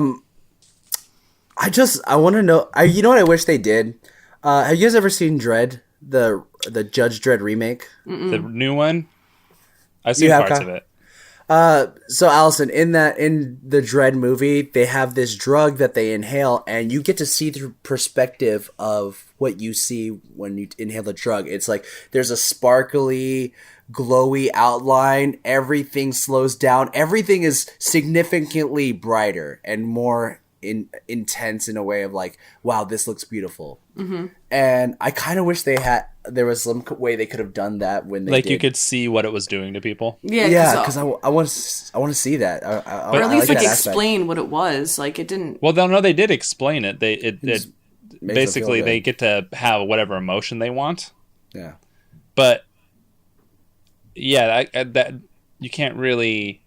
want to know. You know what I wish they did? Have you guys ever seen Dredd, the Judge Dredd remake? The new one? I've seen You have, parts Kyle? of it. So Allison, in the Dredd movie, they have this drug that they inhale, and you get to see through perspective of what you see when you inhale the drug. It's like there's a sparkly, glowy outline. Everything slows down. Everything is significantly brighter and more intense in a way of like, wow, this looks beautiful. Mm-hmm. And I kind of wish there was some way they could have done that when they you could see what it was doing to people. Yeah, because I want to see that. or at least like like that aspect. explain what it was. Like it didn't. Well, they did explain it. It Makes them basically feel they good. get to have whatever emotion they want. Yeah. But yeah, that you can't really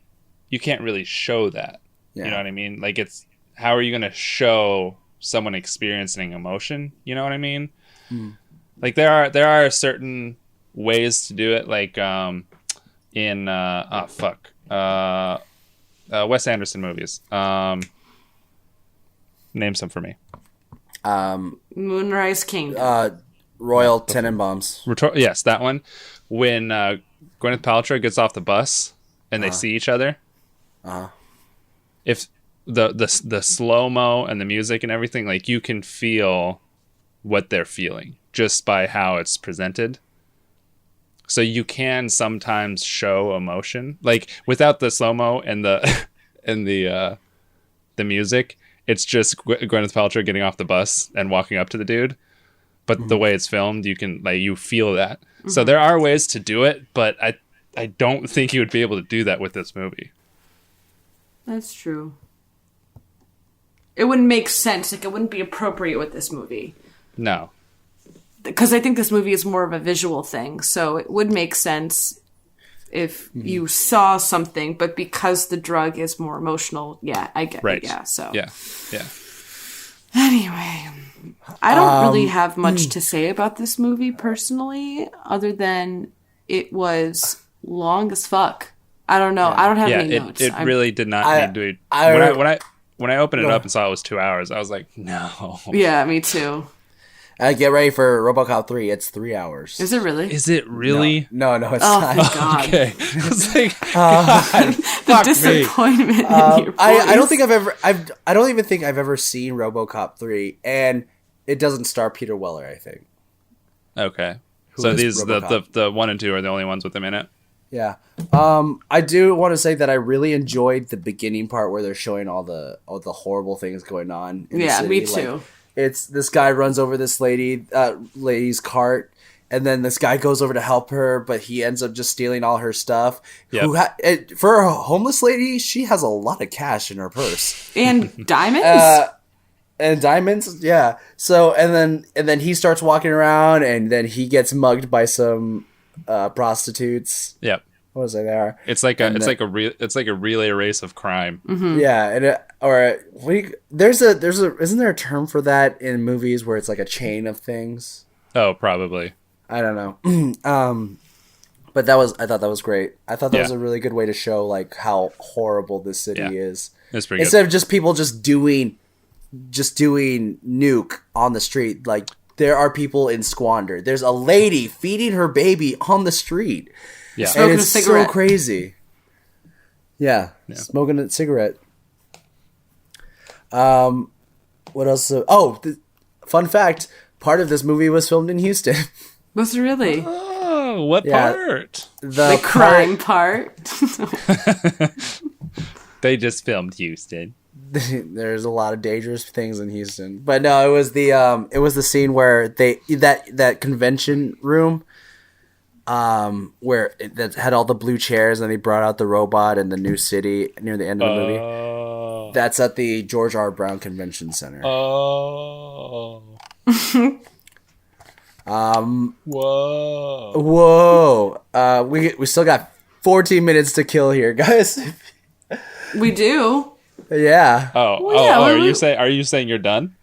show that. Yeah. You know what I mean? Like it's how are you going to show someone experiencing emotion? You know what I mean? Like there are certain ways to do it. Like in Wes Anderson movies. Name some for me. Moonrise Kingdom. Royal Tenenbaums. Yes, that one. When Gwyneth Paltrow gets off the bus and they see each other. If the slow-mo and the music and everything, like you can feel what they're feeling just by how it's presented. So you can sometimes show emotion, like without the slow-mo and the and the music. It's just Gwyneth Paltrow getting off the bus and walking up to the dude. But the way it's filmed, you can you feel that. Mm-hmm. So there are ways to do it, but I don't think you would be able to do that with this movie. That's true. It wouldn't make sense. Like, it wouldn't be appropriate with this movie. No. Because I think this movie is more of a visual thing. So it would make sense if you saw something. But because the drug is more emotional, yeah, I get it. Yeah, so. Yeah. Anyway, I don't really have much to say about this movie personally, other than it was long as fuck. I don't know. I don't have any notes. It really did not need to. When I opened it up and saw it was 2 hours, I was like, no. Yeah, me too. Get ready for RoboCop 3. It's 3 hours. Is it really? Is it really? No, it's Oh, not. thank God. Okay. It's like, God, The fuck me. disappointment in your voice. I don't think I don't even think I've ever seen RoboCop 3, and it doesn't star Peter Weller, I think. Okay. So is these RoboCop? the 1 and 2 are the only ones with him in it. Yeah. I do want to say that I really enjoyed the beginning part where they're showing all the horrible things going on in the Yeah, city. me too. Like, it's this guy runs over this lady's cart, and then this guy goes over to help her, but he ends up just stealing all her stuff. Yep. For a homeless lady, she has a lot of cash in her purse. And diamonds? And diamonds, yeah. So and then he starts walking around, and then he gets mugged by some prostitutes. Yep. What was I there? It's like a relay race of crime. Mm-hmm. Yeah, isn't there a term for that in movies where it's like a chain of things? Oh, probably. I don't know. But I thought that was great. I thought that was a really good way to show like how horrible this city is. That's pretty Instead good. of just people just doing nuke on the street, like there are people in squander. There's a lady feeding her baby on the street. Yeah. And Smoking it's a cigarette. so crazy. Yeah, smoking a cigarette. What else? Fun fact: part of this movie was filmed in Houston. Was it really? Oh, what Yeah. part? The crime part. They just filmed Houston. There's a lot of dangerous things in Houston, but no, it was the scene where that convention room, where that had all the blue chairs, and they brought out the robot in the new city near the end of the movie. That's at the George R. Brown Convention Center. Oh. Whoa. We still got 14 minutes to kill here, guys. We do. Yeah. Are you saying you're done?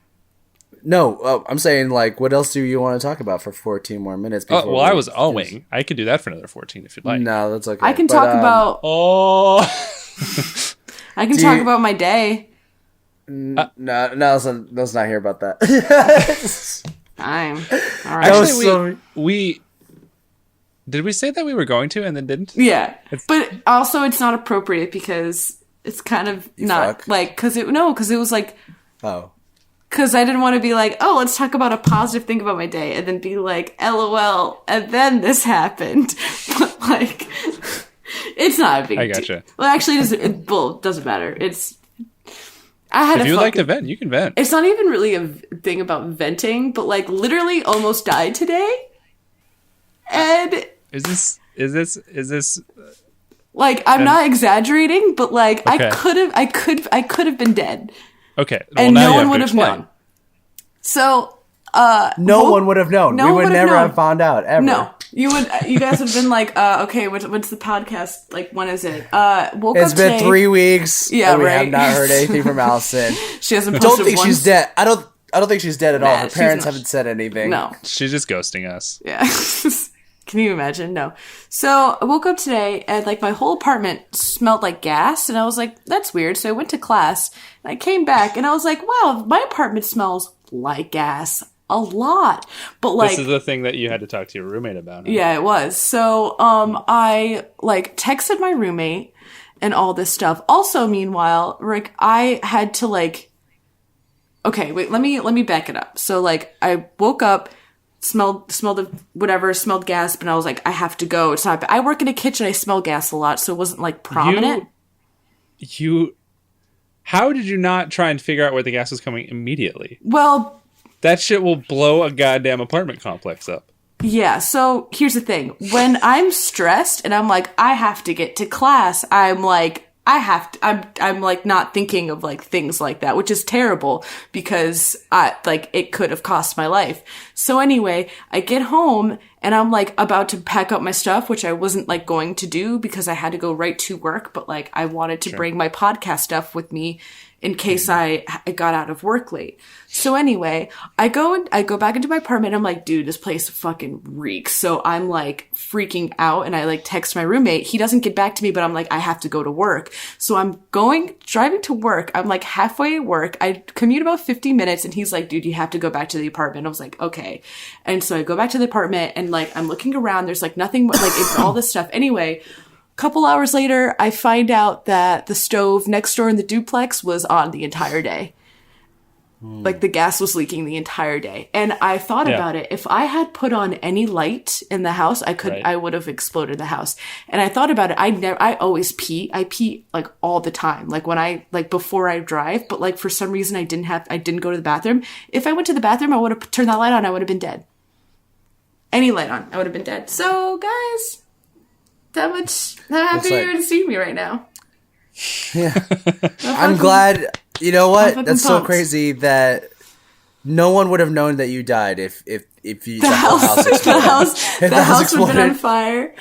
No, I'm saying, like, what else do you want to talk about for 14 more minutes? Oh, well, I was owing. I could do that for another 14 if you'd like. No, that's okay. I can talk about. Oh. I can talk about my day. No, let's not hear about that. Time. All right. Actually, did we say that we were going to and then didn't? Yeah, but also it's not appropriate because it's kind of not fuck? like because it was like Oh. because I didn't want to be like, oh, let's talk about a positive thing about my day and then be like, LOL, and then this happened. But like, it's not a big I deal. gotcha. Well, actually, it doesn't matter. I had If you like to vent, you can vent. It's not even really a thing about venting, but like literally almost died today. And Is this like I'm not exaggerating, but like Okay. I could have been dead. okay? Well, And now no you one to would have explain. known. So No one would have known. no We one would would have never known. have found out, ever. no. You guys would have been like, okay, what's the podcast? Like, when is it? Woke It's up been today. 3 weeks. Yeah, and we right. have not heard anything from Allison. She hasn't Don't posted think once. she's dead. I don't think she's dead at all. Nah, Her she's parents not. haven't said anything. No. She's just ghosting us. Yeah. Can you imagine? No. So I woke up today and like my whole apartment smelled like gas, and I was like, that's weird. So I went to class and I came back and I was like, wow, my apartment smells like gas a lot. But like, This is the thing that you had to talk to your roommate about. Huh? yeah, it was. So I like texted my roommate and all this stuff. Also, meanwhile, Rick, I had to like, okay, wait, let me back it up. So like I woke up, smelled gas, but I was like, I have to go. It's not, I work in a kitchen. I smell gas a lot. So it wasn't like prominent. How did you not try and figure out where the gas was coming immediately? Well, That shit will blow a goddamn apartment complex up. yeah, so here's the thing. When I'm stressed and I'm like, I have to get to class, I'm like, I'm like not thinking of like things like that, which is terrible because it could have cost my life. So anyway, I get home And I'm like about to pack up my stuff, which I wasn't like going to do because I had to go right to work. But like I wanted to bring my podcast stuff with me in case I got out of work late. So anyway, I go back into my apartment. I'm like, dude, this place fucking reeks. So I'm like freaking out, and I like text my roommate. He doesn't get back to me, but I'm like, I have to go to work. So I'm driving to work. I'm like halfway at work. I commute about 50 minutes, and he's like, dude, you have to go back to the apartment. I was like, okay. And so I go back to the apartment, and like I'm looking around. There's like nothing, like it's all this stuff. Anyway, couple hours later, I find out that the stove next door in the duplex was on the entire day. Like the gas was leaking the entire day. And I thought about it. If I had put on any light in the house, I would have exploded the house. And I thought about it. I always pee. I pee like all the time. Like before I drive, but like for some reason I didn't go to the bathroom. If I went to the bathroom, I would have turned that light on. I would have been dead. Any light on, I would have been dead. So guys, how happy you're to see me right now. Yeah. I'm glad. You know what? That's so pumped. crazy that no one would have known that you died if you The house would have been on fire.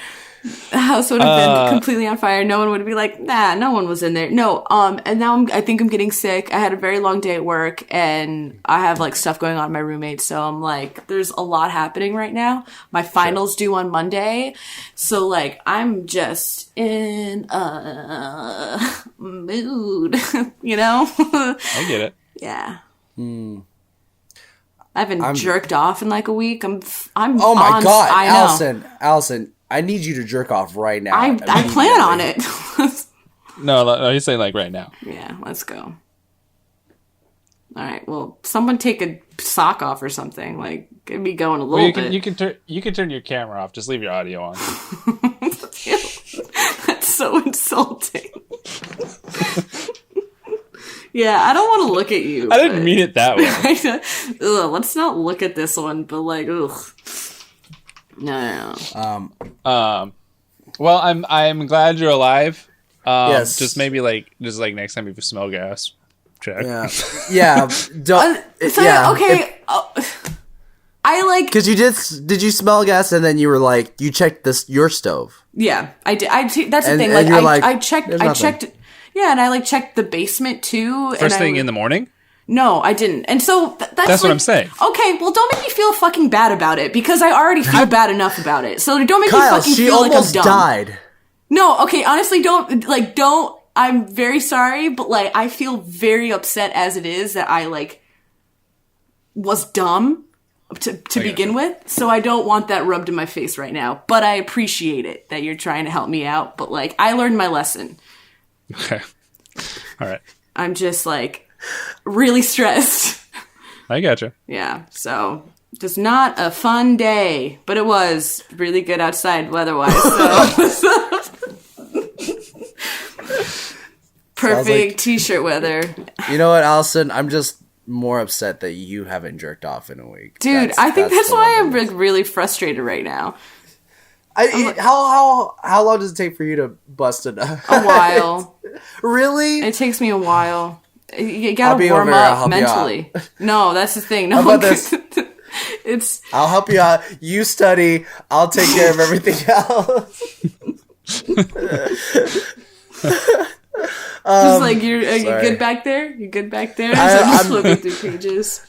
The house would have been completely on fire. No one would be like, nah, no one was in there. No. And now I think I'm getting sick. I had a very long day at work, and I have like stuff going on with my roommate. So I'm like, there's a lot happening right now. My finals due on Monday. So like, I'm just in a mood, you know? I get it. Yeah. I haven't jerked off in like a week. I'm Oh my God, I know. Allison, I need you to jerk off right now. I plan on it. No, he's saying like right now. Yeah, let's go. All right, well, someone take a sock off or something. Like, get me going a little bit. You can turn your camera off. Just leave your audio on. That's so insulting. Yeah, I don't want to look at you. I didn't mean it that way. Ugh, let's not look at this one, but like, ugh. No. Well, I'm glad you're alive. Yes. Just maybe like next time you smell gas, check. Yeah. Yeah. Okay. I like because you did you smell gas and then you were like you checked your stove. Yeah, I did. That's the thing. And Like you're I checked. Yeah, and I like checked the basement too. First thing in the morning? No, I didn't. And so that's what like, I'm saying. Okay, well, don't make me feel fucking bad about it because I already feel bad enough about it. So don't make me fucking feel like I'm dumb. She almost died. No, okay, honestly, don't. I'm very sorry, but like I feel very upset as it is that I like was dumb to begin with. So I don't want that rubbed in my face right now. But I appreciate it that you're trying to help me out. But like I learned my lesson. Okay. All right. I'm just like really stressed. I gotcha. Yeah. So just not a fun day, but it was really good outside weather-wise. So perfect t-shirt weather. You know what, Allison? I'm just more upset that you haven't jerked off in a week. Dude, I think that's why I'm like really frustrated right now. How long does it take for you to bust a nut? A while. Really? It takes me a while. You gotta warm up mentally. No, that's the thing. No, how about this? I'll help you out. You study. I'll take care of everything else. Just like are you good back there? You good back there? I'm flipping through pages.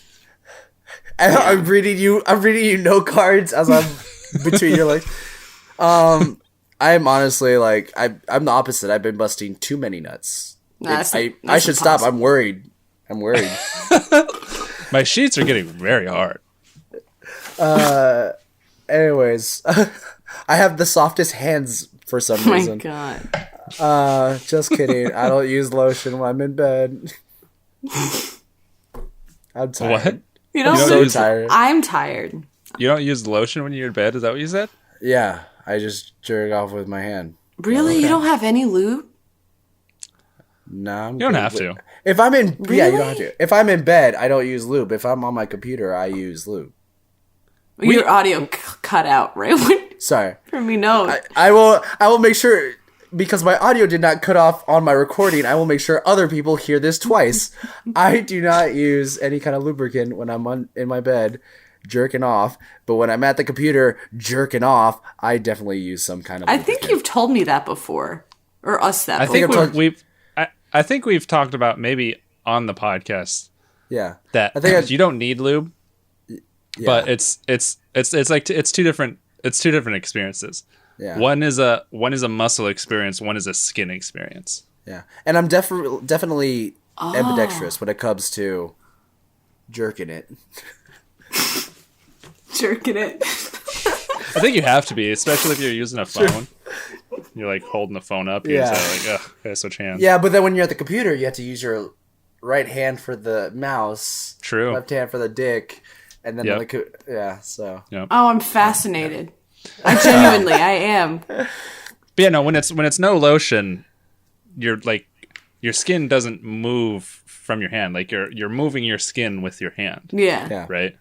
I'm reading you note cards as I'm between your legs. I'm honestly like I'm the opposite. I've been busting too many nuts. I should stop. I'm worried. My sheets are getting very hard. Anyways, I have the softest hands for some reason. Oh my god. Just kidding. I don't use lotion when I'm in bed. I'm tired. What? I'm so tired. I'm tired. You don't use lotion when you're in bed? Is that what you said? Yeah, I just jerk off with my hand. Really? Okay. You don't have any lube? No, you don't have to. If I'm in, really? Yeah, you don't have to. If I'm in bed, I don't use lube. If I'm on my computer, I use lube. Your audio cut out, right? Sorry. For me, no. I will make sure, because my audio did not cut off on my recording, I will make sure other people hear this twice. I do not use any kind of lubricant when I'm in my bed. jerking off. But when I'm at the computer jerking off, I definitely use some kind of. I think you've told me that before, or us that. I think before. I think we've talked about maybe on the podcast. Yeah, that I think you don't need lube, but it's like it's two different experiences. Yeah, one is a muscle experience, one is a skin experience. Yeah, and I'm definitely ambidextrous when it comes to jerking it. Jerking it. I think you have to be, especially if you're using a phone. You're like holding the phone up. You're just like, ugh, gotta switch hands. Yeah, but then when you're at the computer, you have to use your right hand for the mouse. True. Left hand for the dick, and then Yep. So. Yep. Oh, I'm fascinated. I genuinely, I am. But yeah, no, when it's no lotion, you're like your skin doesn't move from your hand. Like you're moving your skin with your hand. Yeah. Right.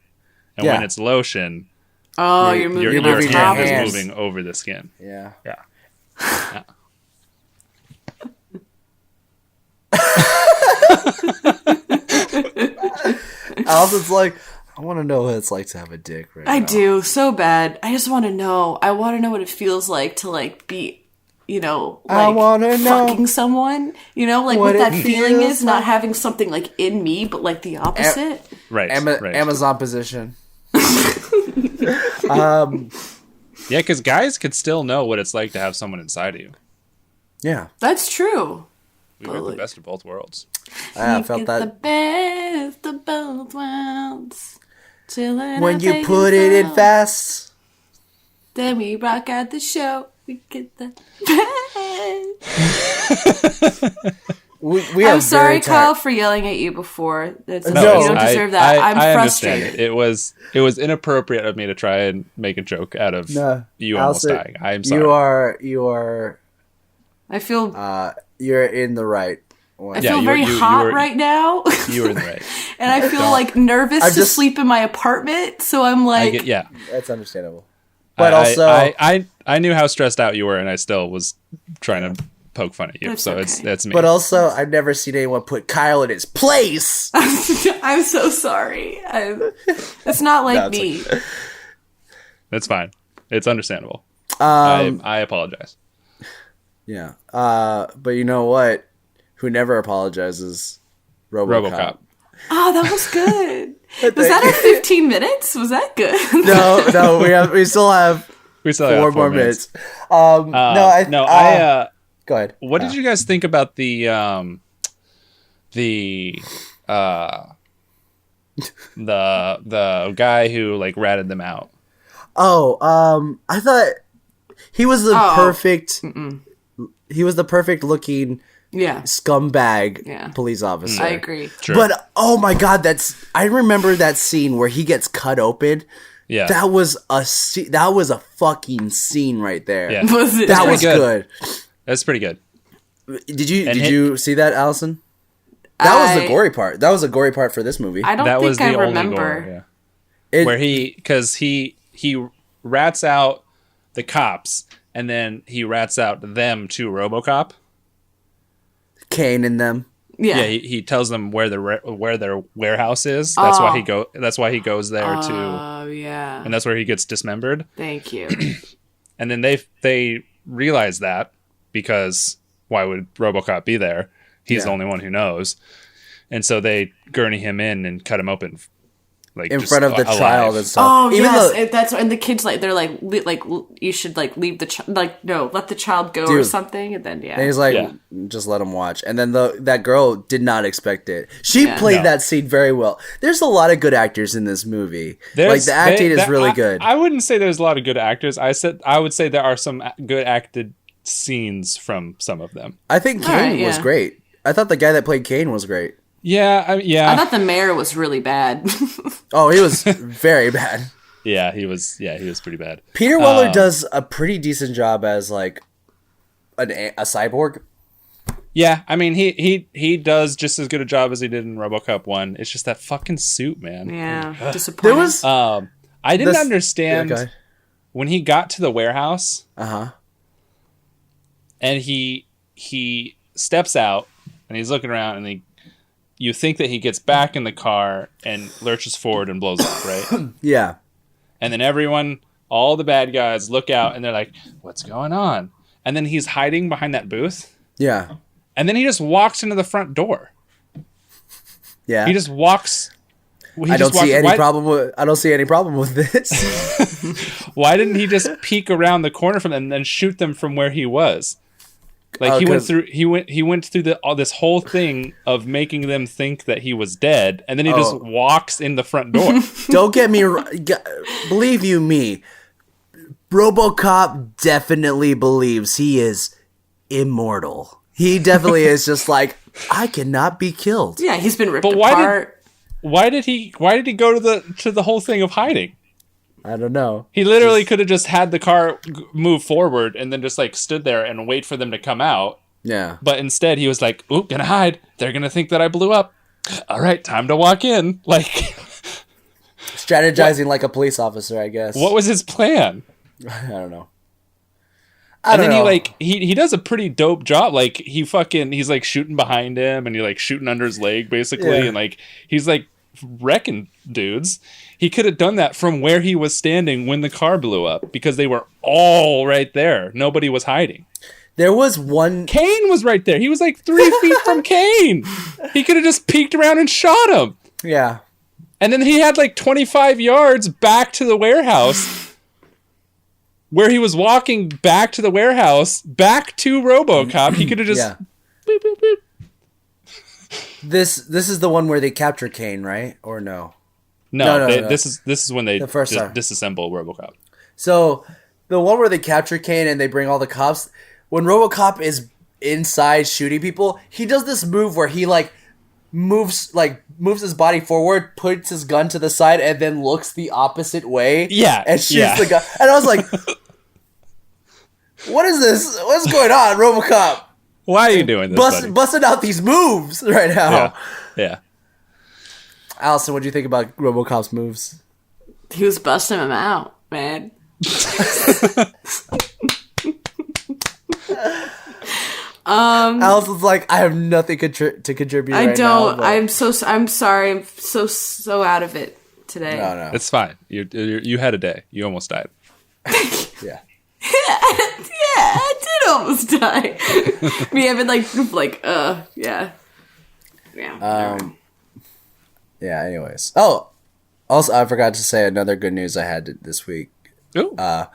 And when it's lotion, oh, you're moving your your hand hands. is moving over the skin. Yeah. Yeah. Allison's like, I want to know what it's like to have a dick right now. I do so bad. I just want to know. I want to know what it feels like to like be, I wanna know fucking someone. Like what that feeling is, not having something like in me, but like the opposite. Right. Right. Amazon position. Yeah, because guys could still know what it's like to have someone inside of you. Yeah, That's true. We got the best of both worlds. I felt The that best of both worlds. when you put it in fast. Then we rock out the show. We get the best. We are I'm sorry, very tired. Kyle, for yelling at you before. You No, don't deserve that. I'm frustrated. Understand it. It was inappropriate of me to try and make a joke out of you almost Allison, dying. I'm sorry. You are. I feel You're in the right one. I feel very hot right now. You were in the right. And I feel like nervous to sleep in my apartment. So I'm like, That's understandable. But also, I knew how stressed out you were, and I still was trying to poke fun at you. That's so okay. that's me. But also, I've never seen anyone put Kyle in his place. I'm so sorry. It's not like me. Okay. That's fine. It's understandable. I apologize. Yeah. But you know what? Who never apologizes? RoboCop. Oh, that was good. Was that our 15 minutes? Was that good? No, we still have 4 more minutes. Go ahead. What did you guys think about the guy who like ratted them out? I thought he was the perfect. He was the perfect looking scumbag police officer. I agree. True. But oh my god, I remember that scene where he gets cut open. Yeah, that was a fucking scene right there. Yeah, that was good. That's pretty good. Did you see that, Allison? That was the gory part. That was a gory part for this movie. I don't think I remember. Where he rats out the cops and then he rats out them to RoboCop. Kane and them. Yeah, he tells them where their warehouse is. That's why he goes there too. Oh yeah, and that's where he gets dismembered. Thank you. And then they realize that because why would RoboCop be there? He's the only one who knows, and so they gurney him in and cut him open, like in front of the child and stuff. Oh yes, and the kids they're like you should leave the child let the child go or something, and then and he's like just let him watch, and then that girl did not expect it. She played that scene very well. There's a lot of good actors in this movie. The acting is really good. I wouldn't say there's a lot of good actors. I would say there are some good acted scenes from some of them. I think Kane was great. I thought the guy that played Kane was great. Yeah. I thought the mayor was really bad. Oh, he was very bad. Yeah, he was pretty bad. Peter Weller does a pretty decent job as like a cyborg. Yeah, I mean he does just as good a job as he did in RoboCop 1. It's just that fucking suit, man. Yeah, disappointing. There was I didn't understand when he got to the warehouse. And he steps out and he's looking around and you think that he gets back in the car and lurches forward and blows up, right? Yeah. And then everyone, all the bad guys, look out and they're like, what's going on? And then he's hiding behind that booth. Yeah. And then he just walks into the front door. Yeah. He just walks. I don't see any problem with this. Why didn't he just peek around the corner from them and then shoot them from where he was? Like he went through this whole thing of making them think that he was dead, and then he just walks in the front door. Don't get me believe you me. RoboCop definitely believes he is immortal. He definitely is just like, I cannot be killed. Yeah, he's been ripped apart. Why did he go to the whole thing of hiding? I don't know. He literally could have just had the car move forward and then just like stood there and wait for them to come out. Yeah. But instead he was like, "Oop, gonna hide. They're gonna think that I blew up. All right, time to walk in." Like strategizing like a police officer, I guess. What was his plan? I don't know. He does a pretty dope job. Like he's like shooting behind him and he like shooting under his leg basically, and like he's like wrecking dudes. He could have done that from where he was standing when the car blew up because they were all right there. Nobody was hiding. There was one. Kane was right there. He was like 3 feet from Kane. He could have just peeked around and shot him. Yeah. And then he had like 25 yards back to the warehouse where he was walking back to the warehouse, back to RoboCop. He could have just... Boop, boop, boop. This is the one where they capture Kane, right? Or no? No. This is when they disassemble RoboCop. So the one where they capture Kane and they bring all the cops. When RoboCop is inside shooting people, he does this move where he moves his body forward, puts his gun to the side, and then looks the opposite way. Yeah, and shoots the gun. And I was like, "What is this? What's going on, RoboCop? Why are you doing this? Busting out these moves right now." Yeah. Allison, what do you think about RoboCop's moves? He was busting them out, man. Allison's like, I have nothing to contribute. I don't. Now, I'm sorry. I'm so out of it today. No. It's fine. You had a day. You almost died. Yeah. Yeah, I did almost die. Me having yeah. Yeah, anyways. Oh, also, I forgot to say another good news I had this week. Ooh. All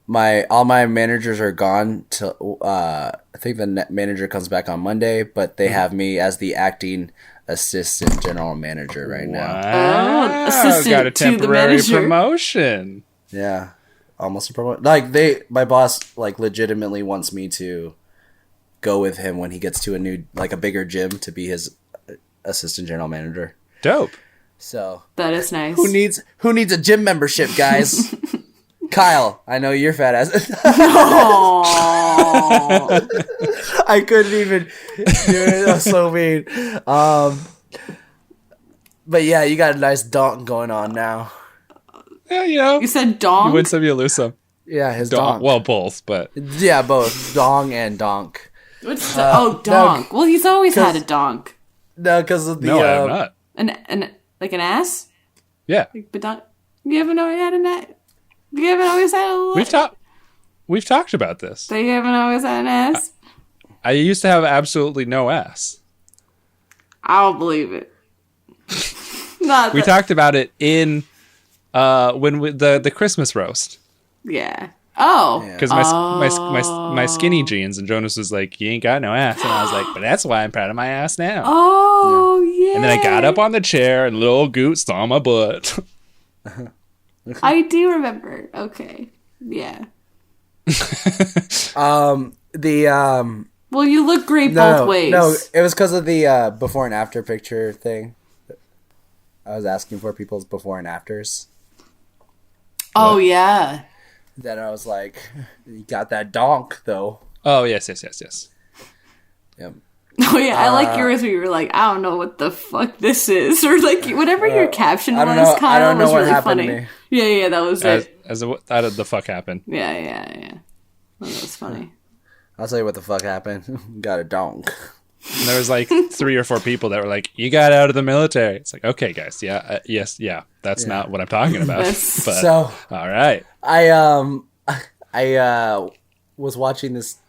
my managers are gone till I think the manager comes back on Monday, but they have me as the acting assistant general manager right now. Wow. Assistant got a to the temporary manager. promotion. Yeah. Almost a promotion. My boss legitimately wants me to go with him when he gets to a bigger gym to be his assistant general manager. Dope. So That is nice. who needs a gym membership, guys? Kyle, I know you're fat ass. I couldn't even do it. That was so mean. But yeah, you got a nice donk going on now. Yeah, You said dong? You win some, you lose some. Yeah, his donk. Well, both, but Yeah, both dong and donk. What's donk. Well, he's always had a donk. No, because of the no, I'm not. An ass? Yeah, But donk. You haven't always had an ass? You haven't always had a we've talked about this. So you haven't always had an ass? I used to have absolutely no ass. I'll believe it. We talked about it in the Christmas roast. Yeah. Oh. Because my skinny jeans, and Jonas was like, "You ain't got no ass," and I was like, "But that's why I'm proud of my ass now." Oh, yeah. And then I got up on the chair, and little Goot saw my butt. I do remember. Okay. Yeah. Well, you look great both ways. No, it was because of the before and after picture thing. I was asking for people's before and afters. Oh, yeah. Then I was like, "You got that donk, though." Oh yes. Yep. Oh, yeah. I like yours where you were like, I don't know what the fuck this is. Or like, whatever your caption I don't was, know- I Kyle, don't know was what really happened to funny. me. Yeah, that was it. How did the fuck happen? Yeah. Well, that was funny. I'll tell you what the fuck happened. Got a donk. And there was like 3 or 4 people that were like, "You got out of the military." It's like, okay, guys, yes, that's not what I'm talking about. But So all right, I was watching this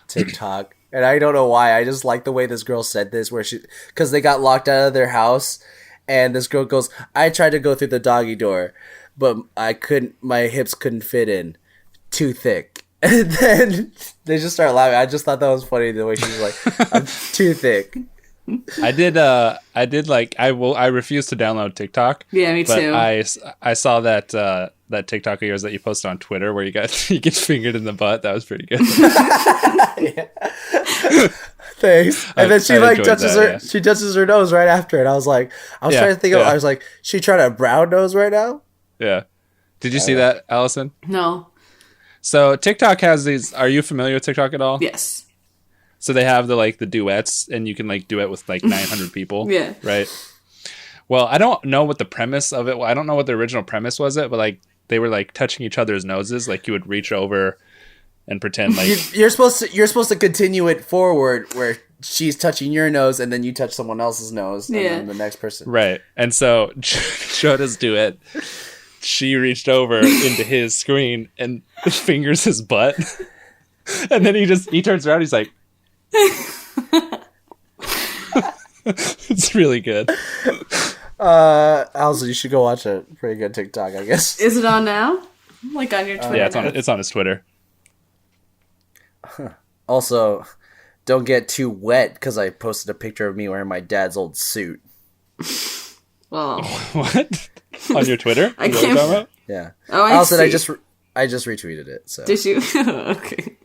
TikTok, and I don't know why. I just like the way this girl said this, because they got locked out of their house, and this girl goes, "I tried to go through the doggy door, but I couldn't. My hips couldn't fit in, too thick." And then they just start laughing. I just thought that was funny the way she was like, "I'm too thick." I refused to download TikTok. Yeah, me but too. I saw that that TikTok of yours that you posted on Twitter where you get fingered in the butt. That was pretty good. Thanks. And then she touches that, her. Yeah. She touches her nose right after it. I was trying to think of. I was like, she trying to brown nose right now. Yeah. Did you see that, Allison? No. So TikTok has these. Are you familiar with TikTok at all? Yes. So they have the duets, and you can duet with 900 people. Yeah. Right. Well, I don't know what the premise of it. I don't know what the original premise was. But they were touching each other's noses. You would reach over and pretend you're supposed to continue it forward where she's touching your nose and then you touch someone else's nose and then the next person. Right. And so Shota's duet. She reached over into his screen and fingers his butt. And then he turns around, he's like it's really good. Allison, you should go watch a pretty good TikTok, I guess. Is it on now? On your Twitter? Yeah, it's on his Twitter. Also, don't get too wet because I posted a picture of me wearing my dad's old suit. Well, what? On your Twitter? I can't. Yeah. Oh, Allison, see. I just retweeted it. So. Did you? Okay.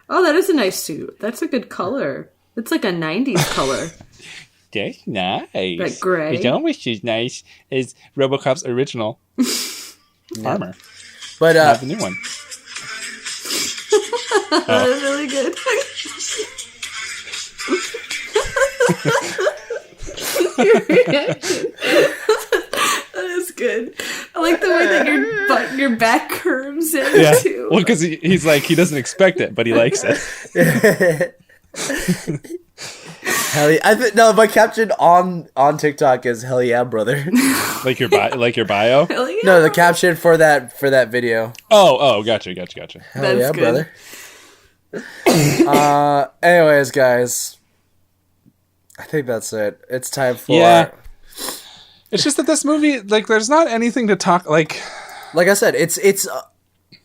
Oh, that is a nice suit. That's a good color. It's like a 90s color. That's nice. That gray. It's almost as nice as RoboCop's original armor. But not the new one. That is really good. Your reaction. That is good. I like the way that your back curves in too. Well, because he's he doesn't expect it, but he likes it. Hell yeah! No, my caption on TikTok is "Hell yeah, brother." Like your bio. Hell yeah. No, the caption for that video. Oh, gotcha. Hell That's yeah, good. Brother. Anyways, guys, I think that's it. It's time for. Yeah. It's just that this movie, there's not anything to talk Like I said, it's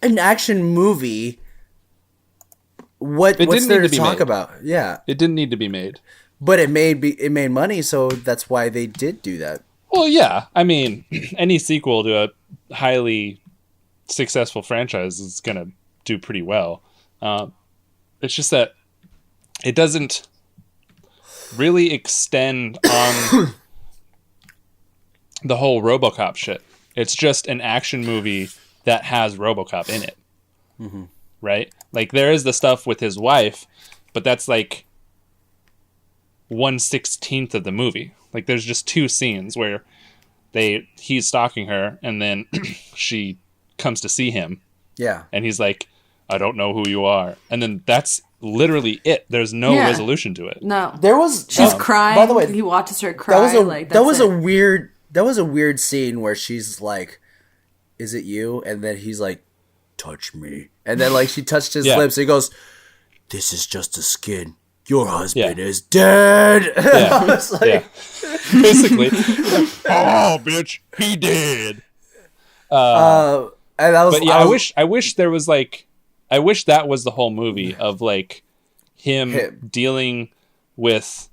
an action movie. What's there to talk about? Yeah, it didn't need to be made, but it made money, so that's why they did do that. Well, yeah, I mean, any sequel to a highly successful franchise is gonna do pretty well. It's just that it doesn't really extend on the whole RoboCop shit. It's just an action movie that has RoboCop in it. Mm-hmm. Right? There is the stuff with his wife, but that's 1/16 of the movie. There's just 2 scenes where he's stalking her and then she comes to see him. Yeah. And he's like, "I don't know who you are." And then that's literally it. There's no resolution to it. No. She's crying. By the way, he watches her cry. That was a weird scene where she's like, "Is it you?" And then he's like, "Touch me." And then she touched his lips. And he goes, "This is just a skin. Your husband is dead." Yeah. I was like, basically, "Oh, bitch, he did." And I was, but yeah, I wish there was I wish that was the whole movie of him dealing with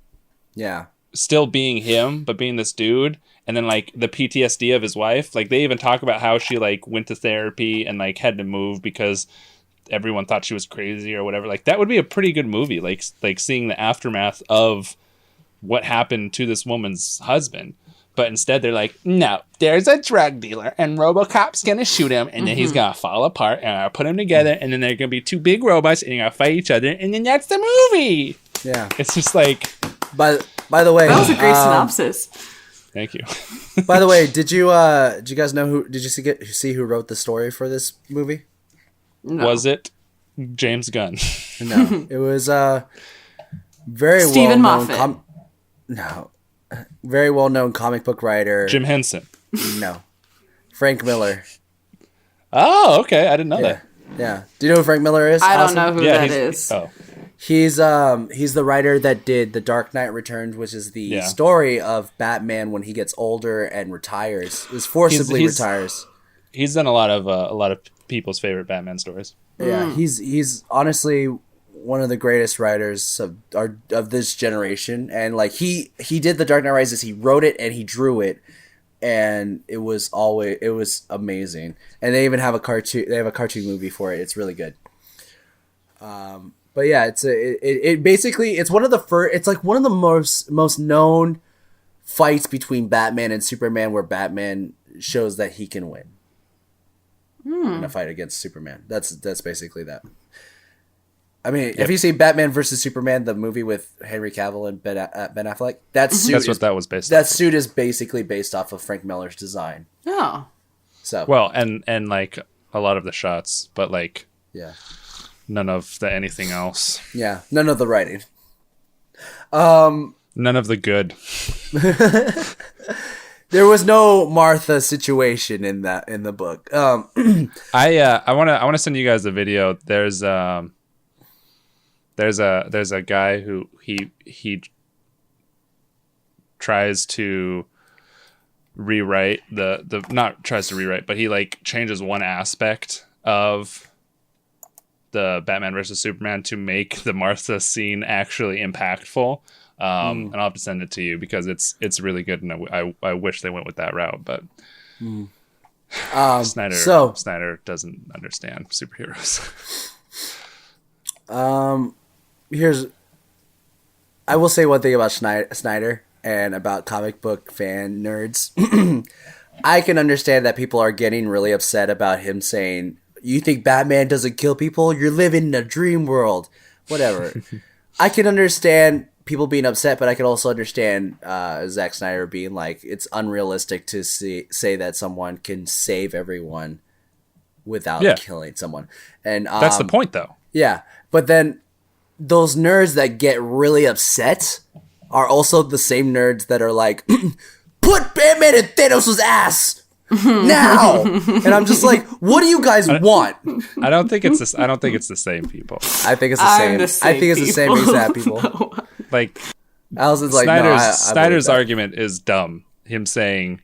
still being him, but being this dude. And then the PTSD of his wife, they even talk about how she went to therapy and had to move because everyone thought she was crazy or whatever. That would be a pretty good movie. Seeing the aftermath of what happened to this woman's husband. But instead they're no, there's a drug dealer and RoboCop's gonna shoot him and then he's gonna fall apart and I'll put him together and then they're gonna be 2 big robots and they're gonna fight each other and then that's the movie. Yeah. It's just by the way, that was a great synopsis. Thank you. By the way, did you guys know did you see who wrote the story for this movie? No. Was it James Gunn? No. It was very Stephen well-known Moffat. no, very well-known comic book writer. Jim Henson. No, Frank Miller. Oh, okay. I didn't know that. Yeah. Do you know who Frank Miller is? I don't Allison? know who that is. Oh, He's the writer that did The Dark Knight Returns, which is the story of Batman when he gets older and retires. Is forcibly retires. he's done a lot of people's favorite Batman stories. Yeah, he's honestly one of the greatest writers of this generation, and like he did The Dark Knight Rises. He wrote it and he drew it, and it was amazing. And they even have a cartoon. They have a cartoon movie for it. It's really good. But yeah, it basically it's one of the first. It's like one of the most known fights between Batman and Superman, where Batman shows that he can win in a fight against Superman. That's basically that. I mean, if you see Batman versus Superman, the movie with Henry Cavill and Ben Affleck, that's what that was based. That suit is basically based off of Frank Miller's design. Oh, so well, and like a lot of the shots, but like none of the anything else. Yeah, none of the writing. None of the good. There was no Martha situation in the book. I want to send you guys a video. There's a guy who he tries to rewrite the not tries to rewrite, but he like changes one aspect of the Batman versus Superman to make the Martha scene actually impactful. And I'll have to send it to you because it's really good, and I wish they went with that route, but Snyder doesn't understand superheroes. I will say one thing about Snyder and about comic book fan nerds. I can understand that people are getting really upset about him saying, "You think Batman doesn't kill people? You're living in a dream world." Whatever. I can understand people being upset, but I can also understand Zack Snyder being like, it's unrealistic to say that someone can save everyone without killing someone. And that's the point, though. Yeah, but then those nerds that get really upset are also the same nerds that are like, put Batman in Thanos' ass now. And I'm just like, what do you guys want? I don't think it's the same people. I think it's the same. I think it's the same exact people. Like, Allison's like, Snyder's argument is dumb. Him saying,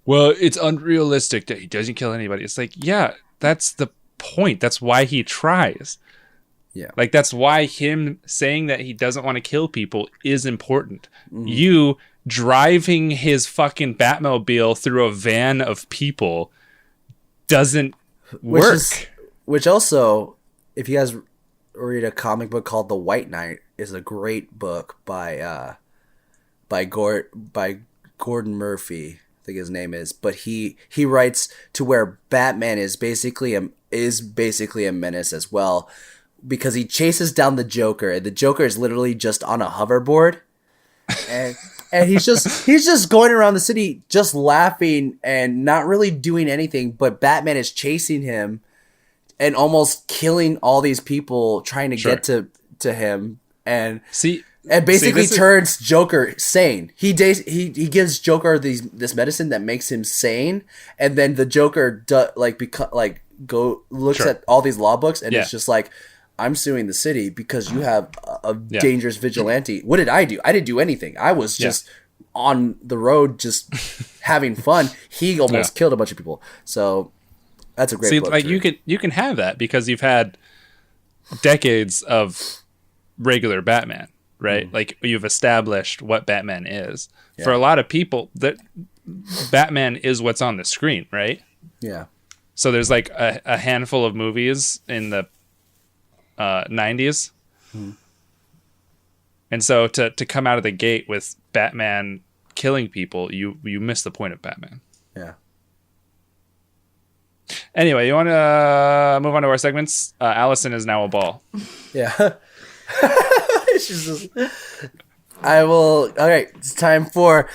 well, it's unrealistic that he doesn't kill anybody. It's like, yeah, that's the point. That's why he tries. Yeah. Like, that's why him saying that he doesn't want to kill people is important. You driving his fucking Batmobile through a van of people doesn't work. Which also, if you guys read a comic book called The White Knight, is a great book by Gordon Murphy, I think his name is. But he writes to where Batman is basically a menace as well, because he chases down the Joker, and the Joker is literally just on a hoverboard, and he's just going around the city just laughing and not really doing anything. But Batman is chasing him and almost killing all these people trying to get to him, and basically turns Joker sane. He gives Joker this medicine that makes him sane, and then the Joker looks at all these law books and it's just like, I'm suing the city because you have a dangerous vigilante. What did I do? I didn't do anything. I was just on the road just having fun. He almost killed a bunch of people. So that's a great book. Like, you can have that because you've had decades of regular Batman, right? Like, you've established what Batman is. Yeah. For a lot of people, that Batman is what's on the screen, right? Yeah. So there's like a handful of movies in the 90s. And so to come out of the gate with Batman killing people, you miss the point of Batman. Yeah. Anyway, you want to move on to our segments? Allison is now a ball. Yeah. I will. All right, it's time for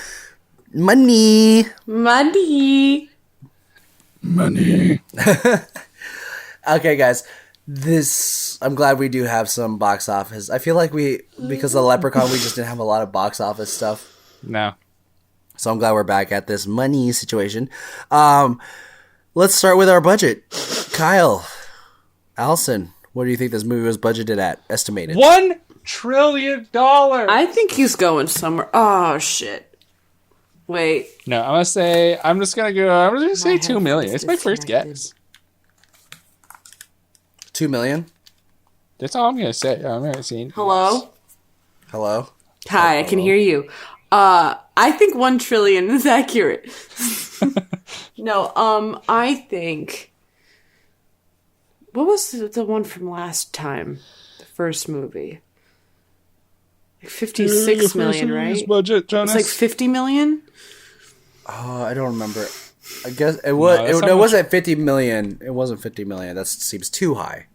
money. Money. Okay, guys. I'm glad we do have some box office. I feel like because of Leprechaun, we just didn't have a lot of box office stuff. No. So I'm glad we're back at this money situation. Let's start with our budget. Kyle, Allison, what do you think this movie was budgeted at? Estimated. $1 trillion. I think he's going somewhere. Oh shit! Wait. No, I'm just gonna say 2 million. It's my first guess. 2 million. That's all I'm gonna say. I'm not saying. Hello. Hello. Hi, I can hear you. I think 1 trillion is accurate. No, I think. What was the one from last time? The first movie. Like 56 million, right? Budget, Jonas. It's like 50 million? Oh, I don't remember. I guess it was. It wasn't 50 million. It wasn't 50 million. That seems too high.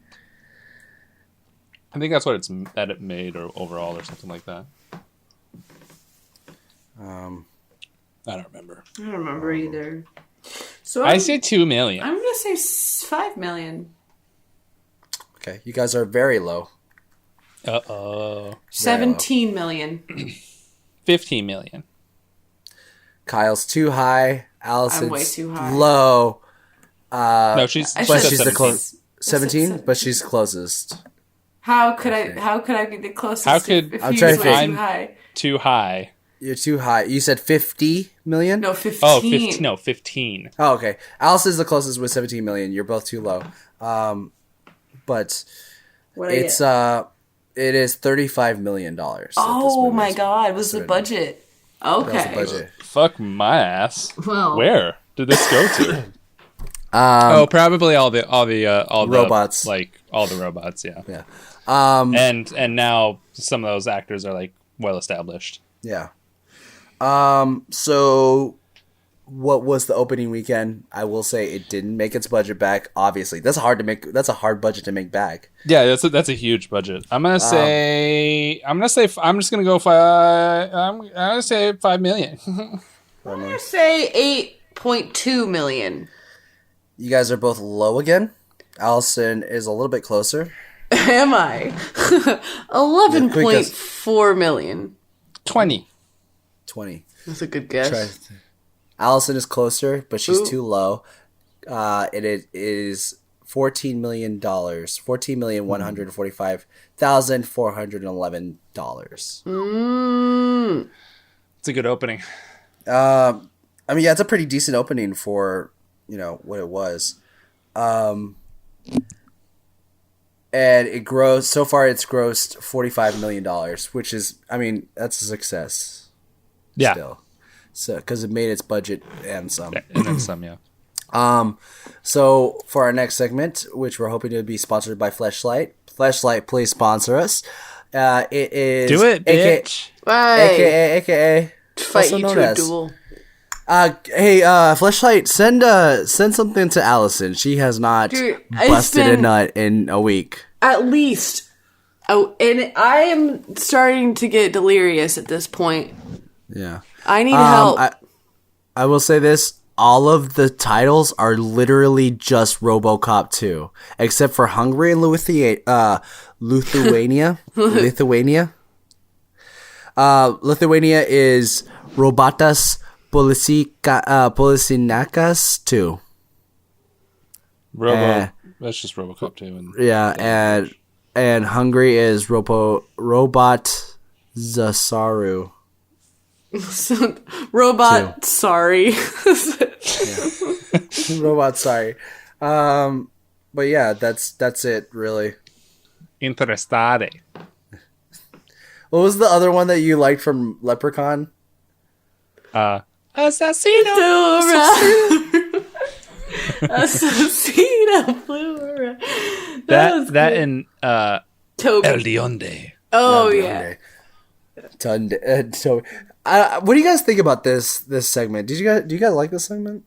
I think that's what it made or overall or something like that. I don't remember. I don't remember either. So I say 2 million. I'm gonna say 5 million. Okay, you guys are very low. 17 million. 15 million. Kyle's too high. Allison's I'm way too high. low. No, she's But she's the 17. closest. 17, but she's closest. How could I be the closest? How could- if I'm he trying was to way think. too high? Too high. You're too high. You said 50 million? No, 15. Oh, 15. No, 15. Oh, okay. Allison's the closest with 17 million. You're both too low. But What it is $35 million. Oh my god, was the budget? Okay. That was the budget. Fuck my ass. Well, Where did this go to? Probably all the robots. Like all the robots, yeah. Yeah. And now some of those actors are like well established. Yeah. So what was the opening weekend? I will say it didn't make its budget back. Obviously, that's a hard budget to make back. Yeah, that's a huge budget. I'm gonna say I'm just gonna go 5. I'm gonna say 5 million. I'm gonna say 8.2 million. You guys are both low again. Allison is a little bit closer. Am I? 11.4 million. 20. 20. That's a good guess. Allison is closer, but she's too low. It is $14 million. $14,145,411. It's a good opening. I mean, yeah, it's a pretty decent opening for, what it was. And it's grossed $45 million, which is, I mean, that's a success. Yeah. Still. So, because it made its budget and some. And then some, yeah. So for our next segment, which we're hoping to be sponsored by Fleshlight, please sponsor us. It is Do it, bitch. AKA Fight also you known to a as. duel. Hey, Fleshlight, send something to Allison. She has not busted a nut in a week. At least. Oh, and I am starting to get delirious at this point. Yeah. I need help. I will say this. All of the titles are literally just RoboCop 2, except for Hungary and Lithuania. Lithuania is Robotas Policinakas 2. That's just RoboCop 2. And Yeah, and Hungary is Robot Zasaru. Robot, sorry. Robot, sorry. But yeah, that's it, really. Interessade. What was the other one that you liked from Leprechaun? Assassino. Assassino Plura. That and Toby. El Dionde. Oh, yeah. So, what do you guys think about this segment? Do you guys like this segment?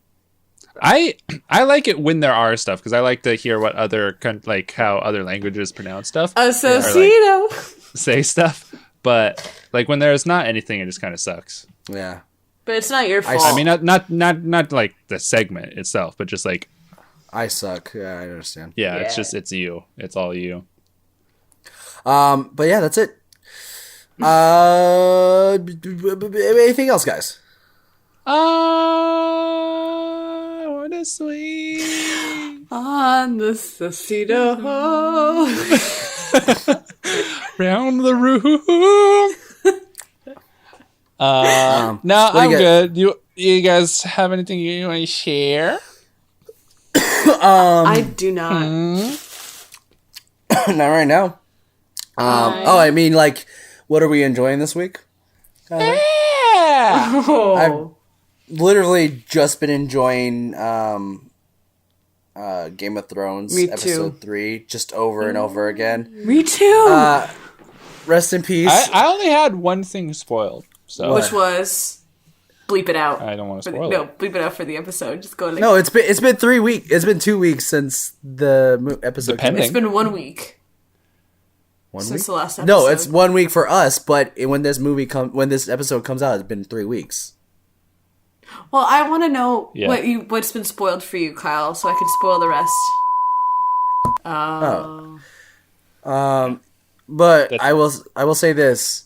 I like it when there are stuff because I like to hear what how other languages pronounce stuff. Assassino. Say stuff, but like when there's not anything, it just kind of sucks. Yeah. But it's not your fault. I mean, not like the segment itself, but just like I suck. Yeah, I understand. Yeah, it's you. It's all you. But yeah, that's it. Anything else, guys? What a sweet On the Cecito. round the room. No, I'm good. You guys have anything you want to share? I do not. Not right now. I mean, like, what are we enjoying this week? Yeah. I've literally just been enjoying Game of Thrones Me too. episode 3 just over and over again. Me too. Rest in peace. I only had one thing spoiled, so Which was bleep it out. I don't want to spoil No, it. bleep it out for the episode. Just go like No, it's been 3 weeks. It's been 2 weeks since the episode. Depending. It's been 1 week. 1 Since week? the last episode. No, it's 1 week for us. But when this episode comes out, it's been 3 weeks. Well, I want to know Yeah. what's been spoiled for you, Kyle, so I can spoil the rest. But That's I will say this.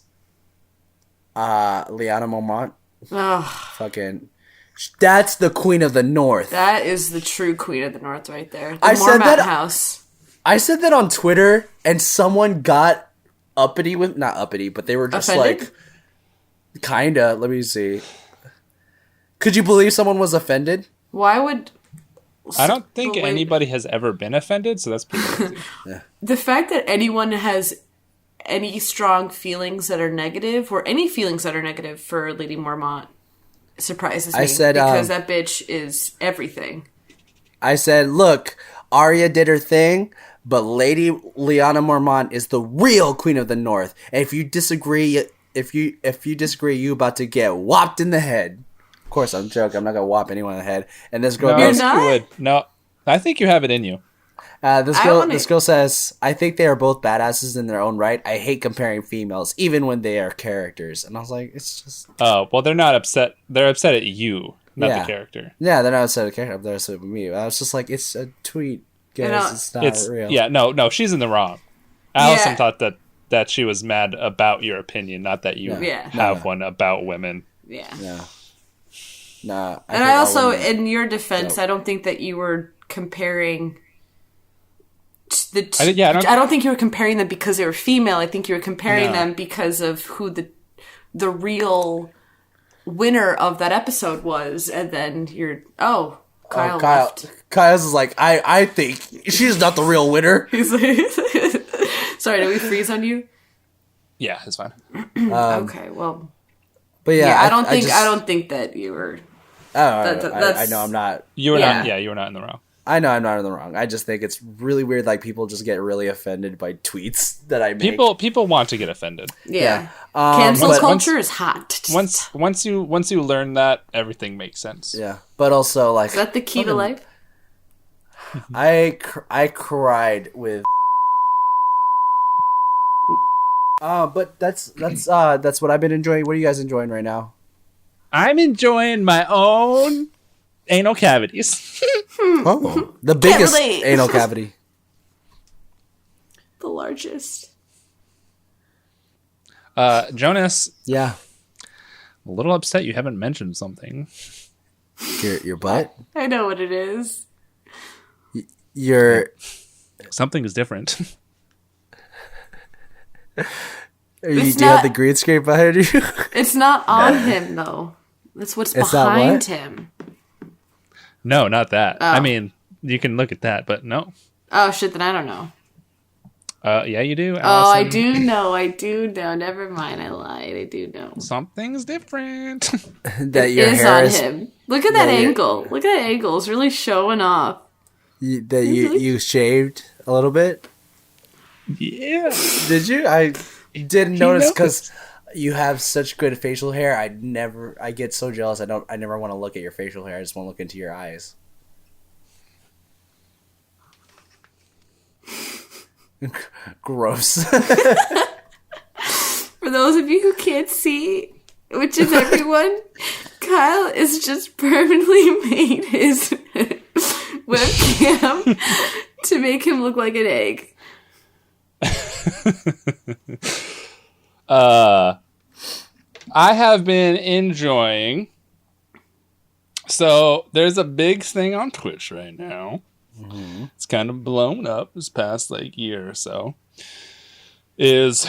Liana Mormont, Ugh, fucking, that's the Queen of the North. that is the true Queen of the North right there. The I said Mormont that- house. I said that on Twitter, and someone got uppity with, not uppity, but they were just Offended? like, kinda. Let me see. Could you believe someone was offended? Why would I don't think But wait. anybody has ever been offended, so that's pretty crazy. the fact that anyone has any strong feelings that are negative, or any feelings that are negative for Lady Mormont, surprises me. I said, because that bitch is everything. I said, look, Arya did her thing, but Lady Lyanna Mormont is the real Queen of the North. And if you disagree, you about to get whopped in the head. Of course, I'm joking. I'm not gonna whop anyone in the head. And this girl No, goes, not? you would. No, I think you have it in you. this girl says, I think they are both badasses in their own right. I hate comparing females, even when they are characters. And I was like, it's just, Oh, well, they're not upset. They're upset at you, not Yeah. the character. yeah, they're not upset at the character. They're upset with me. I was just like, it's a tweet, guys. know, It's not It's real. yeah, no, she's in the wrong. Allison Yeah. thought that she was mad about your opinion, not that you Yeah. have one about women. Yeah. Yeah. Nah. And I also, in your defense, I don't think that you were comparing I I don't think you were comparing them because they were female. I think you were comparing No. them because of who the real winner of that episode was, and then Kyle left. Kyle's is like, I think she's not the real winner. He's like, sorry, did we freeze on you? Yeah, it's fine. Okay, well, But yeah, yeah, I don't think just- I don't think that you were. I that's- know I'm not. You were Yeah. not. Yeah, you were not in the wrong. I know I'm not in the wrong. I just think it's really weird. Like people just get really offended by tweets that I make. People want to get offended. Yeah, Yeah. cancel but culture is hot. Once you learn that, everything makes sense. Yeah, but also like Is that the key to life? I cried with. But that's what I've been enjoying. What are you guys enjoying right now? I'm enjoying my own anal cavities. Oh, the biggest relate. anal cavity. The largest. Jonas, Yeah, a little upset you haven't mentioned something. your butt. I know what it is. Your Something is different. do It's you have not- the green screen behind you? It's not on him though. That's what's It's not behind what? him. No, not that. Oh. I mean, you can look at that, but no. Oh shit! Then I don't know. Yeah, you do. Oh, I Allison. do know. I do know. Never mind. I lied. I do know. Something's different. That your It's hair on is him. Look at that Yeah, yeah. angle. Look at that angle. It's really showing off. you shaved a little bit. Yeah. Did you? I didn't notice noticed. because you have such good facial hair. I get so jealous. I never want to look at your facial hair. I just want to look into your eyes. Gross. For those of you who can't see, which is everyone, Kyle is just permanently made his webcam to make him look like an egg. I have been enjoying. So there's a big thing on Twitch right now. Mm-hmm. It's kind of blown up this past like year or so. Is